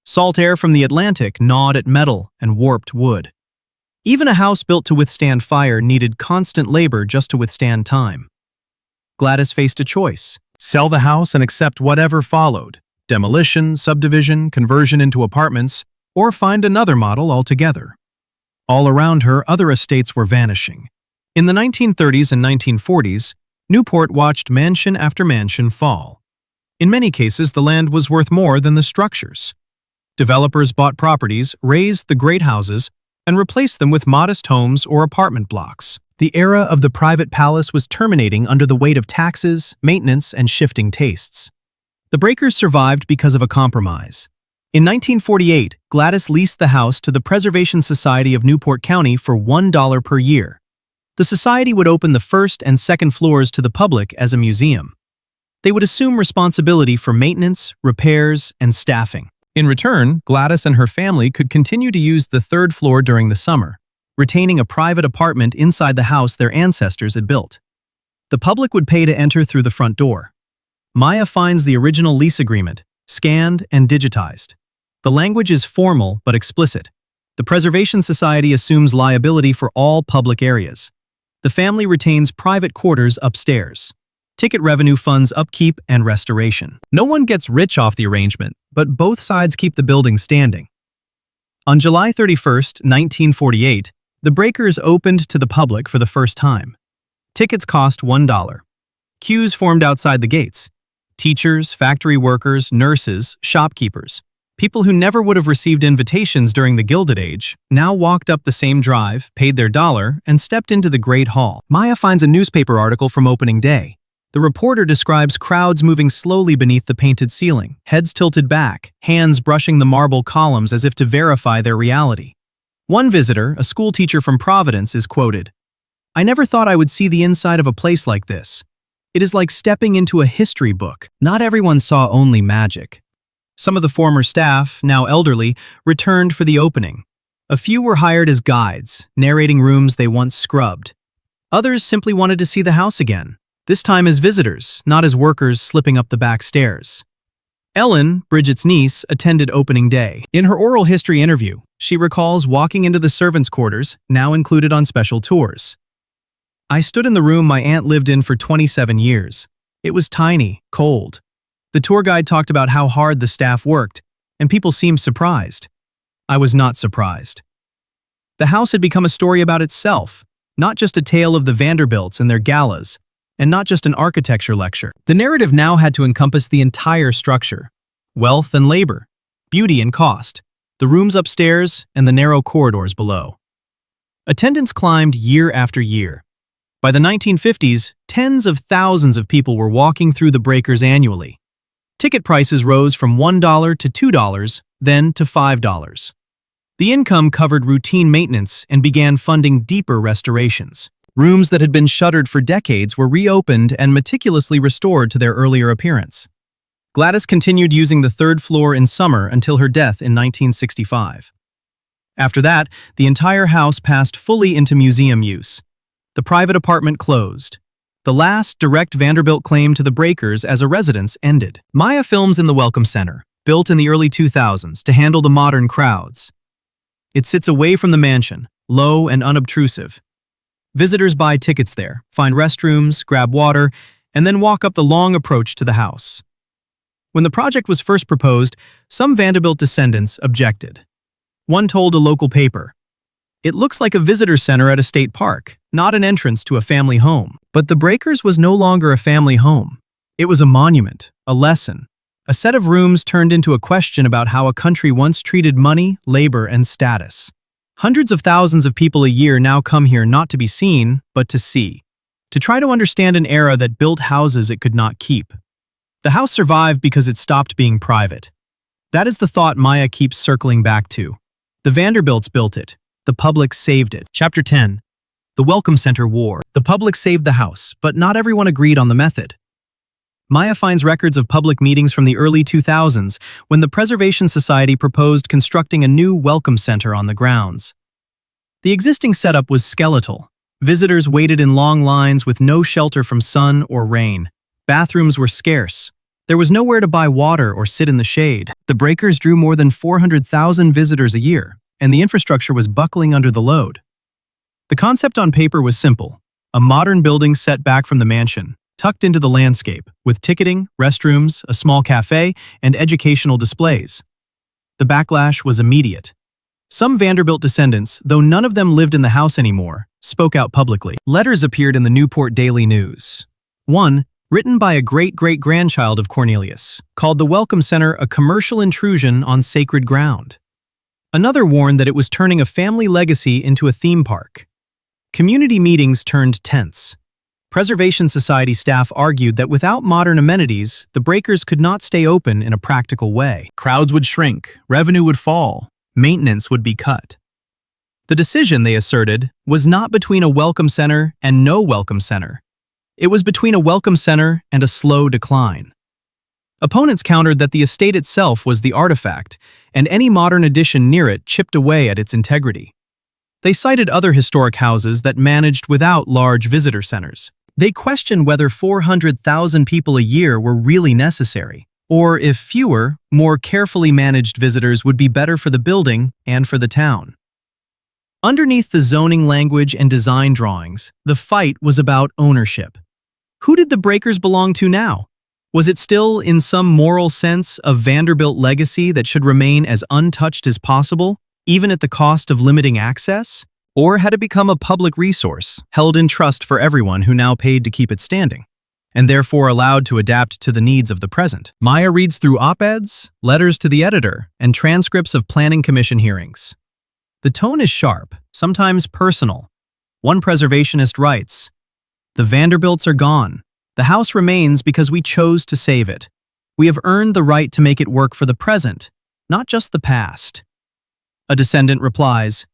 Salt air from the Atlantic gnawed at metal and warped wood. Even a house built to withstand fire needed constant labor just to withstand time. Gladys faced a choice: sell the house and accept whatever followed, demolition, subdivision, conversion into apartments, or find another model altogether. All around her, other estates were vanishing. In the 1930s and 1940s, Newport watched mansion after mansion fall. In many cases, the land was worth more than the structures. Developers bought properties, razed the great houses, and replaced them with modest homes or apartment blocks. The era of the private palace was terminating under the weight of taxes, maintenance, and shifting tastes. The Breakers survived because of a compromise. In 1948, Gladys leased the house to the Preservation Society of Newport County for $1 per year. The society would open the first and second floors to the public as a museum. They would assume responsibility for maintenance, repairs, and staffing. In return, Gladys and her family could continue to use the third floor during the summer, retaining a private apartment inside the house their ancestors had built. The public would pay to enter through the front door. Maya finds the original lease agreement, scanned and digitized. The language is formal but explicit. The Preservation Society assumes liability for all public areas. The family retains private quarters upstairs. Ticket revenue funds upkeep and restoration. No one gets rich off the arrangement, but both sides keep the building standing. On July 31, 1948, the Breakers opened to the public for the first time. Tickets cost $1. Queues formed outside the gates. Teachers, factory workers, nurses, shopkeepers, people who never would have received invitations during the Gilded Age, now walked up the same drive, paid their $1, and stepped into the Great Hall. Maya finds a newspaper article from opening day. The reporter describes crowds moving slowly beneath the painted ceiling, heads tilted back, hands brushing the marble columns as if to verify their reality. One visitor, a schoolteacher from Providence, is quoted, "I never thought I would see the inside of a place like this. It is like stepping into a history book." Not everyone saw only magic. Some of the former staff, now elderly, returned for the opening. A few were hired as guides, narrating rooms they once scrubbed. Others simply wanted to see the house again. This time as visitors, not as workers slipping up the back stairs. Ellen, Bridget's niece, attended opening day. In her oral history interview, She recalls walking into the servants' quarters, now included on special tours. I stood in the room my aunt lived in for 27 years. It was tiny, cold. The tour guide talked about how hard the staff worked, and people seemed surprised. I was not surprised. The house had become a story about itself, not just a tale of the Vanderbilts and their galas, and not just an architecture lecture. The narrative now had to encompass the entire structure: wealth and labor, beauty and cost, the rooms upstairs and the narrow corridors below. Attendance climbed year after year. By the 1950s, tens of thousands of people were walking through the breakers annually. Ticket prices rose from $1 to $2, then to $5. The income covered routine maintenance and began funding deeper restorations. Rooms that had been shuttered for decades were reopened and meticulously restored to their earlier appearance. Gladys continued using the third floor in summer until her death in 1965. After that, the entire house passed fully into museum use. The private apartment closed. The last direct Vanderbilt claim to the breakers as a residence ended. Maya films in the Welcome Center, built in the early 2000s to handle the modern crowds. It sits away from the mansion, low and unobtrusive. Visitors buy tickets there, find restrooms, grab water, and then walk up the long approach to the house. When the project was first proposed, some Vanderbilt descendants objected. One told a local paper, "It looks like a visitor center at a state park, not an entrance to a family home." But the Breakers was no longer a family home. It was a monument, a lesson, a set of rooms turned into a question about how a country once treated money, labor, and status. Hundreds of thousands of people a year now come here not to be seen, but to see, to try to understand an era that built houses it could not keep. The house survived because it stopped being private. That is the thought Maya keeps circling back to. The Vanderbilts built it. The public saved it. Chapter 10. The Welcome Center War. The public saved the house, but not everyone agreed on the method. Maya finds records of public meetings from the early 2000s when the Preservation Society proposed constructing a new welcome center on the grounds. The existing setup was skeletal. Visitors waited in long lines with no shelter from sun or rain. Bathrooms were scarce. There was nowhere to buy water or sit in the shade. The breakers drew more than 400,000 visitors a year, and the infrastructure was buckling under the load. The concept on paper was simple: a modern building set back from the mansion, tucked into the landscape, with ticketing, restrooms, a small cafe, and educational displays. The backlash was immediate. Some Vanderbilt descendants, though none of them lived in the house anymore, spoke out publicly. Letters appeared in the Newport Daily News. One, written by a great-great-grandchild of Cornelius, called the Welcome Center a commercial intrusion on sacred ground. Another warned that it was turning a family legacy into a theme park. Community meetings turned tense. Preservation Society staff argued that without modern amenities, the breakers could not stay open in a practical way. Crowds would shrink, revenue would fall, maintenance would be cut. The decision, they asserted, was not between a welcome center and no welcome center. It was between a welcome center and a slow decline. Opponents countered that the estate itself was the artifact, and any modern addition near it chipped away at its integrity. They cited other historic houses that managed without large visitor centers. They questioned whether 400,000 people a year were really necessary, or if fewer, more carefully managed visitors would be better for the building and for the town. Underneath the zoning language and design drawings, the fight was about ownership. Who did the breakers belong to now? Was it still, in some moral sense, a Vanderbilt legacy that should remain as untouched as possible, even at the cost of limiting access? Or had it become a public resource, held in trust for everyone who now paid to keep it standing, and therefore allowed to adapt to the needs of the present? Maya reads through op-eds, letters to the editor, and transcripts of planning commission hearings. The tone is sharp, sometimes personal. One preservationist writes, "The Vanderbilts are gone. The house remains because we chose to save it. We have earned the right to make it work for the present, not just the past." A descendant replies,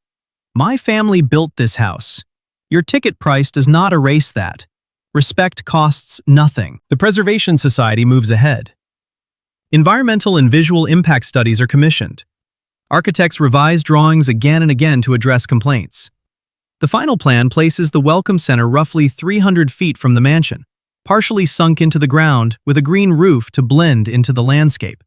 "My family built this house. Your ticket price does not erase that. Respect costs nothing." The Preservation Society moves ahead. Environmental and visual impact studies are commissioned. Architects revise drawings again and again to address complaints. The final plan places the Welcome Center roughly 300 feet from the mansion, partially sunk into the ground with a green roof to blend into the landscape.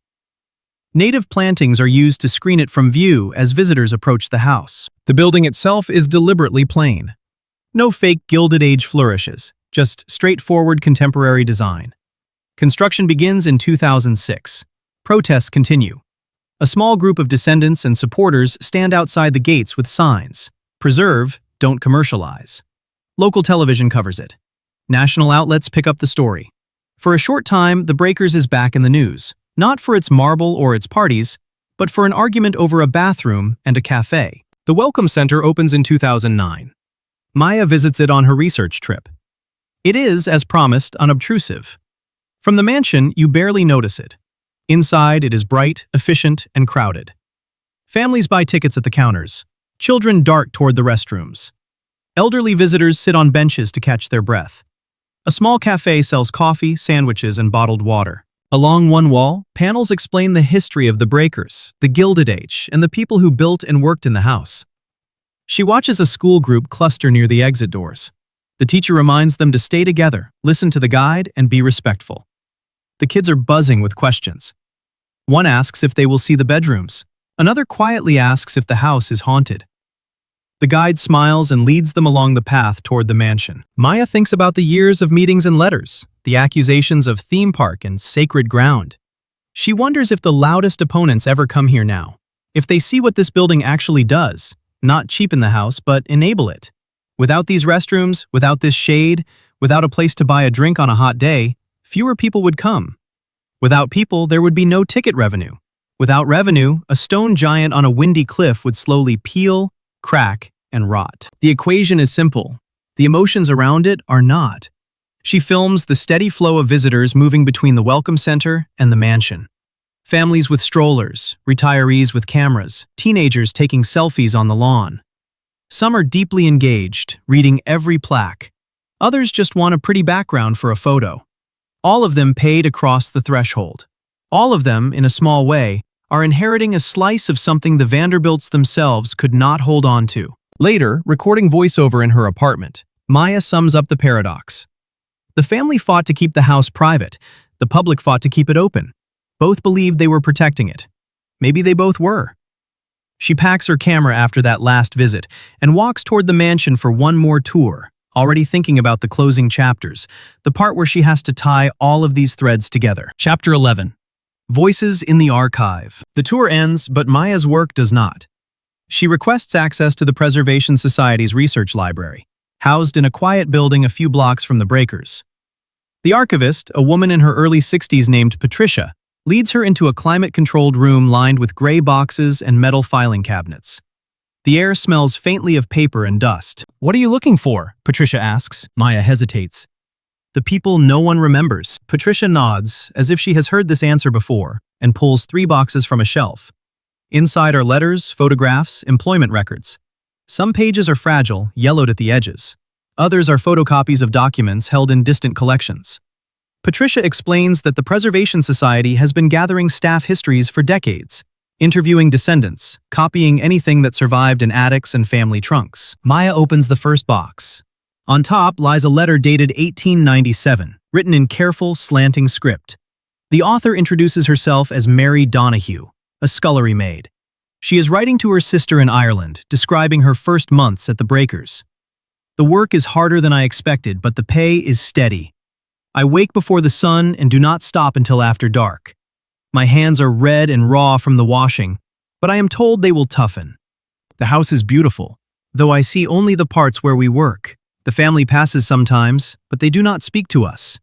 Native plantings are used to screen it from view as visitors approach the house. The building itself is deliberately plain. No fake Gilded Age flourishes, just straightforward contemporary design. Construction begins in 2006. Protests continue. A small group of descendants and supporters stand outside the gates with signs. Preserve, don't commercialize. Local television covers it. National outlets pick up the story. For a short time, the Breakers is back in the news, not for its marble or its parties, but for an argument over a bathroom and a cafe. The Welcome Center opens in 2009. Maya visits it on her research trip. It is, as promised, unobtrusive. From the mansion, you barely notice it. Inside, it is bright, efficient, and crowded. Families buy tickets at the counters. Children dart toward the restrooms. Elderly visitors sit on benches to catch their breath. A small cafe sells coffee, sandwiches, and bottled water. Along one wall, panels explain the history of the Breakers, the Gilded Age, and the people who built and worked in the house. She watches a school group cluster near the exit doors. The teacher reminds them to stay together, listen to the guide, and be respectful. The kids are buzzing with questions. One asks if they will see the bedrooms. Another quietly asks if the house is haunted. The guide smiles and leads them along the path toward the mansion. Maya thinks about the years of meetings and letters, the accusations of theme park and sacred ground. She wonders if the loudest opponents ever come here now, if they see what this building actually does, not cheapen the house, but enable it. Without these restrooms, without this shade, without a place to buy a drink on a hot day, fewer people would come. Without people, there would be no ticket revenue. Without revenue, a stone giant on a windy cliff would slowly peel, crack, and rot. The equation is simple. The emotions around it are not. She films the steady flow of visitors moving between the Welcome Center and the mansion. Families with strollers, retirees with cameras, teenagers taking selfies on the lawn. Some are deeply engaged, reading every plaque. Others just want a pretty background for a photo. All of them paid to cross the threshold. All of them, in a small way, are inheriting a slice of something the Vanderbilts themselves could not hold on to. Later, recording voiceover in her apartment, Maya sums up the paradox. The family fought to keep the house private. The public fought to keep it open. Both believed they were protecting it. Maybe they both were. She packs her camera after that last visit and walks toward the mansion for one more tour, already thinking about the closing chapters, the part where she has to tie all of these threads together. Chapter 11. Voices in the Archive. The tour ends, but Maya's work does not. She requests access to the Preservation Society's research library, housed in a quiet building a few blocks from the Breakers. The archivist, a woman in her early 60s named Patricia, leads her into a climate-controlled room lined with gray boxes and metal filing cabinets. The air smells faintly of paper and dust. "What are you looking for?" Patricia asks. Maya hesitates. "The people no one remembers." Patricia nods, as if she has heard this answer before, and pulls 3 boxes from a shelf. Inside are letters, photographs, employment records. Some pages are fragile, yellowed at the edges. Others are photocopies of documents held in distant collections. Patricia explains that the Preservation Society has been gathering staff histories for decades, interviewing descendants, copying anything that survived in attics and family trunks. Maya opens the first box. On top lies a letter dated 1897, written in careful, slanting script. The author introduces herself as Mary Donahue, a scullery maid. She is writing to her sister in Ireland, describing her first months at the Breakers. "The work is harder than I expected, but the pay is steady. I wake before the sun and do not stop until after dark. My hands are red and raw from the washing, but I am told they will toughen. The house is beautiful, though I see only the parts where we work. The family passes sometimes, but they do not speak to us.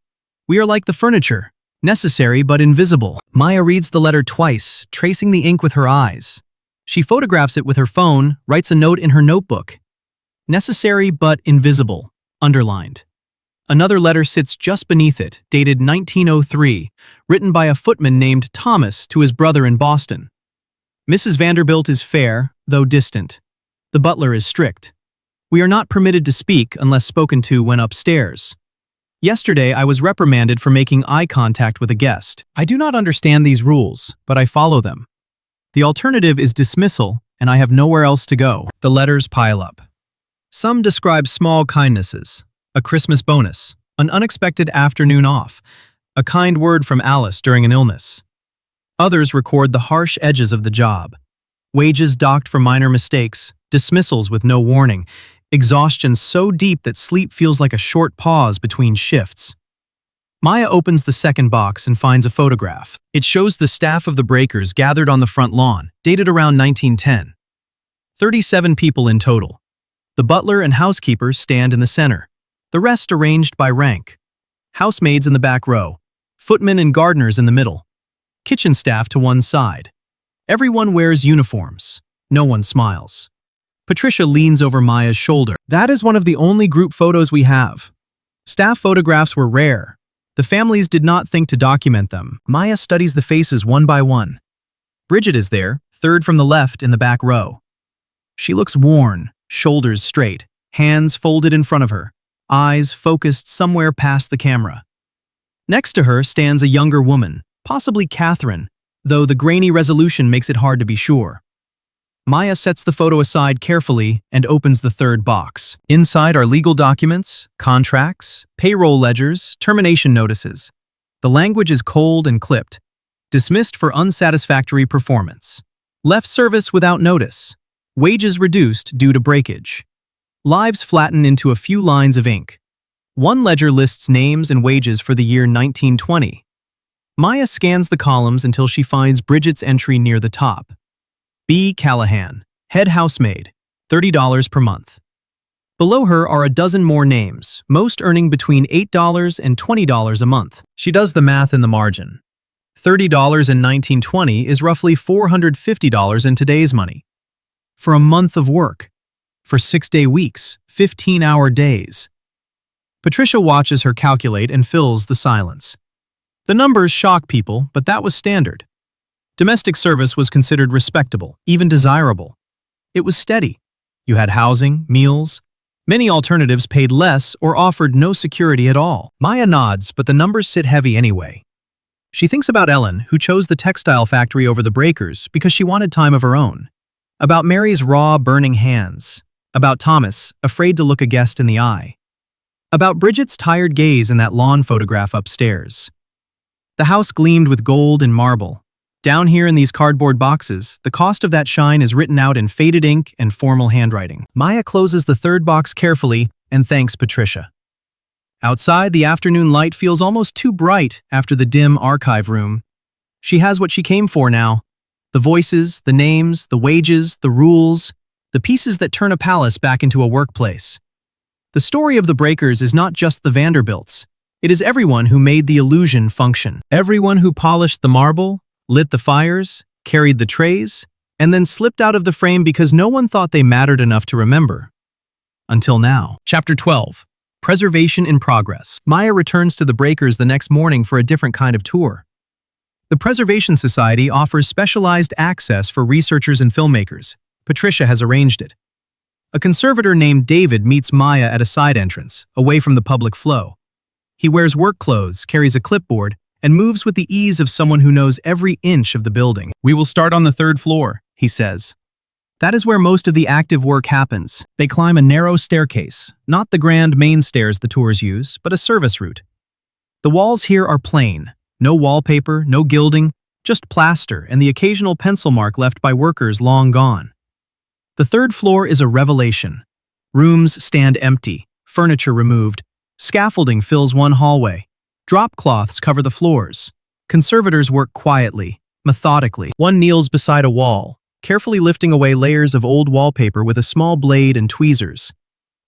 We are like the furniture, necessary but invisible." Maya reads the letter twice, tracing the ink with her eyes. She photographs it with her phone, writes a note in her notebook. "Necessary but invisible," underlined. Another letter sits just beneath it, dated 1903, written by a footman named Thomas to his brother in Boston. "Mrs. Vanderbilt is fair, though distant. The butler is strict. We are not permitted to speak unless spoken to when upstairs. Yesterday I was reprimanded for making eye contact with a guest. I do not understand these rules, but I follow them. The alternative is dismissal, and I have nowhere else to go." The letters pile up. Some describe small kindnesses. A Christmas bonus, an unexpected afternoon off, a kind word from Alice during an illness. Others record the harsh edges of the job. Wages docked for minor mistakes, dismissals with no warning, exhaustion so deep that sleep feels like a short pause between shifts. Maya opens the second box and finds a photograph. It shows the staff of the breakers gathered on the front lawn, dated around 1910. 37 people in total. The butler and housekeeper stand in the center, the rest arranged by rank. Housemaids in the back row, footmen and gardeners in the middle, kitchen staff to one side. Everyone wears uniforms. No one smiles. Patricia leans over Maya's shoulder. That is one of the only group photos we have. Staff photographs were rare. The families did not think to document them. Maya studies the faces one by one. Bridget is there, third from the left in the back row. She looks worn, shoulders straight, hands folded in front of her, eyes focused somewhere past the camera. Next to her stands a younger woman, possibly Catherine, though the grainy resolution makes it hard to be sure. Maya sets the photo aside carefully and opens the third box. Inside are legal documents, contracts, payroll ledgers, termination notices. The language is cold and clipped. Dismissed for unsatisfactory performance. Left service without notice. Wages reduced due to breakage. Lives flatten into a few lines of ink. One ledger lists names and wages for the year 1920. Maya scans the columns until she finds Bridget's entry near the top. B. Callahan, head housemaid, $30 per month. Below her are a dozen more names, most earning between $8 and $20 a month. She does the math in the margin. $30 in 1920 is roughly $450 in today's money. For a month of work. For 6-day weeks, 15-hour days. Patricia watches her calculate and fills the silence. The numbers shock people, but that was standard. Domestic service was considered respectable, even desirable. It was steady. You had housing, meals. Many alternatives paid less or offered no security at all. Maya nods, but the numbers sit heavy anyway. She thinks about Ellen, who chose the textile factory over the breakers because she wanted time of her own. About Mary's raw, burning hands. About Thomas, afraid to look a guest in the eye. About Bridget's tired gaze in that lawn photograph upstairs. The house gleamed with gold and marble. Down here in these cardboard boxes, the cost of that shine is written out in faded ink and formal handwriting. Maya closes the third box carefully and thanks Patricia. Outside, the afternoon light feels almost too bright after the dim archive room. She has what she came for now. The voices, the names, the wages, the rules, the pieces that turn a palace back into a workplace. The story of the breakers is not just the Vanderbilts. It is everyone who made the illusion function. Everyone who polished the marble, lit the fires, carried the trays, and then slipped out of the frame because no one thought they mattered enough to remember. Until now. Chapter 12. Preservation in Progress. Maya returns to the breakers the next morning for a different kind of tour. The Preservation Society offers specialized access for researchers and filmmakers. Patricia has arranged it. A conservator named David meets Maya at a side entrance, away from the public flow. He wears work clothes, carries a clipboard, and moves with the ease of someone who knows every inch of the building. "We will start on the third floor," he says. That is where most of the active work happens. They climb a narrow staircase, not the grand main stairs the tours use, but a service route. The walls here are plain. No wallpaper, no gilding, just plaster and the occasional pencil mark left by workers long gone. The third floor is a revelation. Rooms stand empty, furniture removed. Scaffolding fills one hallway. Drop cloths cover the floors. Conservators work quietly, methodically. One kneels beside a wall, carefully lifting away layers of old wallpaper with a small blade and tweezers.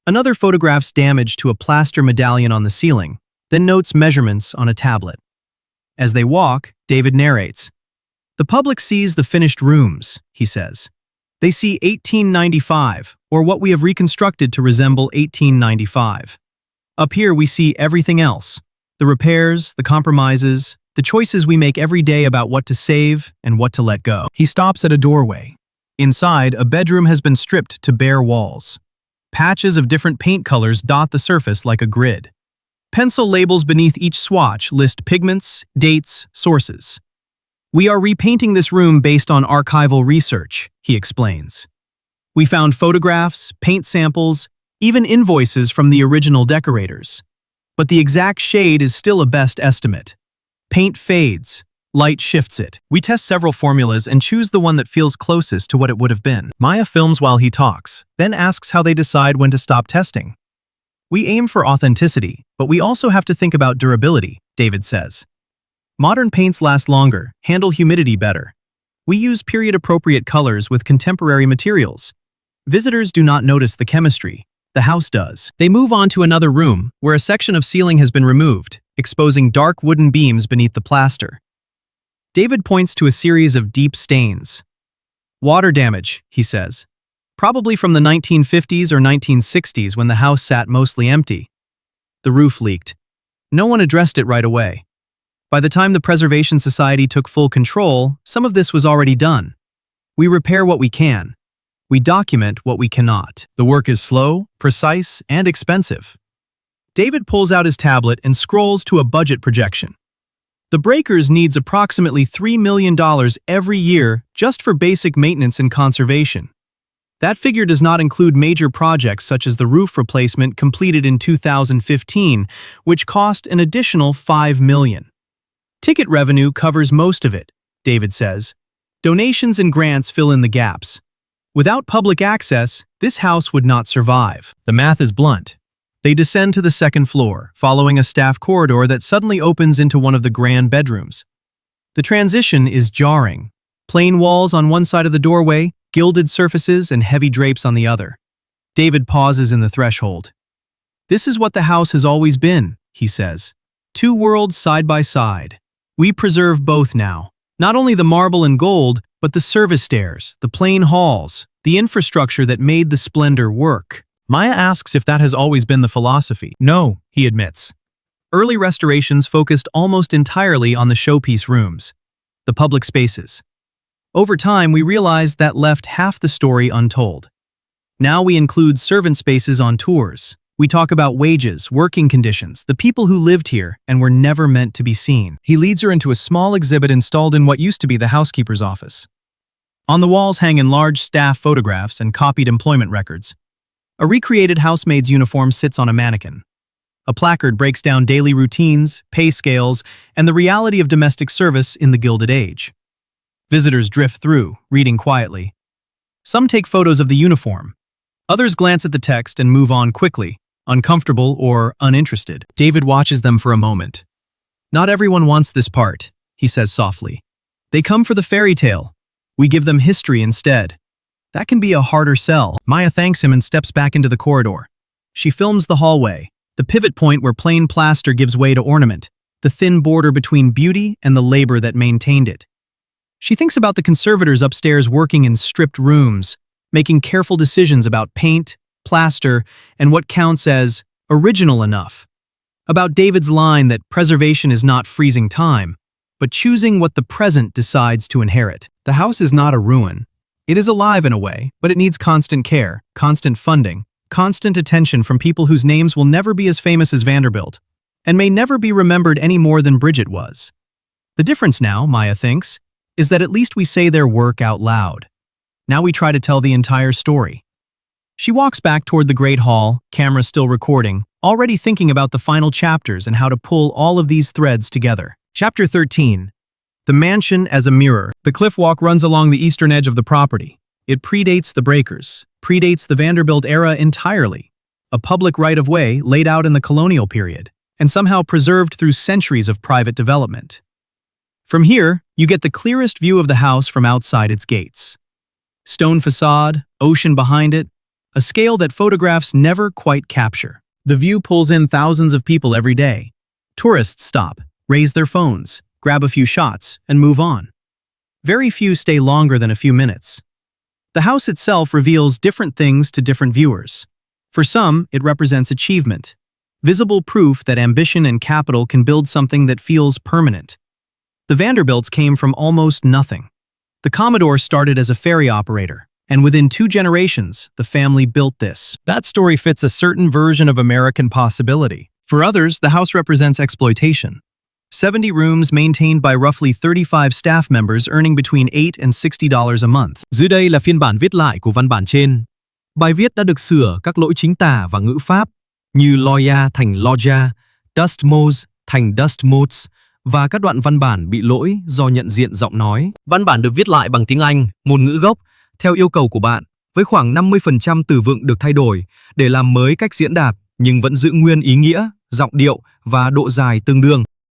Another photographs damage to a plaster medallion on the ceiling, then notes measurements on a tablet. As they walk, David narrates. "The public sees the finished rooms," he says. "They see 1895, or what we have reconstructed to resemble 1895. Up here we see everything else. The repairs, the compromises, the choices we make every day about what to save and what to let go." He stops at a doorway. Inside, a bedroom has been stripped to bare walls. Patches of different paint colors dot the surface like a grid. Pencil labels beneath each swatch list pigments, dates, sources. "We are repainting this room based on archival research," he explains. "We found photographs, paint samples, even invoices from the original decorators. But the exact shade is still a best estimate. Paint fades, Light shifts it. We test several formulas and choose the one that feels closest to what it would have been. Maya films while he talks, then asks how they decide when to stop testing. We aim for authenticity, but we also have to think about durability, David says. Modern paints last longer, handle humidity better. We use period-appropriate colors with contemporary materials. Visitors do not notice the chemistry. The house does. They move on to another room, where a section of ceiling has been removed, exposing dark wooden beams beneath the plaster. David points to a series of deep stains. Water damage, he says. Probably from the 1950s or 1960s when the house sat mostly empty. The roof leaked. No one addressed it right away. By the time the Preservation Society took full control, some of this was already done. We repair what we can. We document what we cannot. The work is slow, precise, and expensive. David pulls out his tablet and scrolls to a budget projection. The Breakers needs approximately $3 million every year just for basic maintenance and conservation. That figure does not include major projects such as the roof replacement completed in 2015, which cost an additional $5 million. Ticket revenue covers most of it, David says. Donations and grants fill in the gaps. Without public access, this house would not survive. The math is blunt. They descend to the second floor, following a staff corridor that suddenly opens into one of the grand bedrooms. The transition is jarring. Plain walls on one side of the doorway, gilded surfaces, and heavy drapes on the other. David pauses in the threshold. This is what the house has always been, he says. Two worlds side by side. We preserve both now. Not only the marble and gold, but the service stairs, the plain halls, the infrastructure that made the splendor work. Maya asks if that has always been the philosophy. No, he admits. Early restorations focused almost entirely on the showpiece rooms, the public spaces. Over time, we realized that left half the story untold. Now we include servant spaces on tours. We talk about wages, working conditions, the people who lived here and were never meant to be seen. He leads her into a small exhibit installed in what used to be the housekeeper's office. On the walls hang enlarged staff photographs and copied employment records. A recreated housemaid's uniform sits on a mannequin. A placard breaks down daily routines, pay scales, and the reality of domestic service in the Gilded Age. Visitors drift through, reading quietly. Some take photos of the uniform. Others glance at the text and move on quickly, uncomfortable or uninterested. David watches them for a moment. Not everyone wants this part, he says softly. They come for the fairy tale. We give them history instead. That can be a harder sell. Maya thanks him and steps back into the corridor. She films the hallway, the pivot point where plain plaster gives way to ornament, the thin border between beauty and the labor that maintained it. She thinks about the conservators upstairs working in stripped rooms, making careful decisions about paint, plaster, and what counts as original enough. About David's line that preservation is not freezing time, but choosing what the present decides to inherit. The house is not a ruin. It is alive in a way, but it needs constant care, constant funding, constant attention from people whose names will never be as famous as Vanderbilt, and may never be remembered any more than Bridget was. The difference now, Maya thinks, is that at least we say their work out loud. Now we try to tell the entire story. She walks back toward the Great Hall, camera still recording, already thinking about the final chapters and how to pull all of these threads together. Chapter 13. The mansion as a mirror. The cliff walk runs along the eastern edge of the property. It predates the Breakers, predates the Vanderbilt era entirely. A public right-of-way laid out in the colonial period, and somehow preserved through centuries of private development. From here, you get the clearest view of the house from outside its gates. Stone facade, ocean behind it, a scale that photographs never quite capture. The view pulls in thousands of people every day. Tourists stop, raise their phones, grab a few shots, and move on. Very few stay longer than a few minutes. The house itself reveals different things to different viewers. For some, it represents achievement, visible proof that ambition and capital can build something that feels permanent. The Vanderbilts came from almost nothing. The Commodore started as a ferry operator, and within 2 generations, the family built this. That story fits a certain version of American possibility. For others, the house represents exploitation. 70 rooms maintained by roughly 35 staff members earning between $8 and $60 a month. Dưới đây là phiên bản viết lại của văn bản trên. Bài viết đã được sửa các lỗi chính tả và ngữ pháp như loya thành loja, dust modes thành dust modes và các đoạn văn bản bị lỗi do nhận diện giọng nói. Văn bản được viết lại bằng tiếng Anh, ngôn ngữ gốc, theo yêu cầu của bạn, với khoảng 50% từ vựng được thay đổi để làm mới cách diễn đạt nhưng vẫn giữ nguyên ý nghĩa, giọng điệu và độ dài tương đương.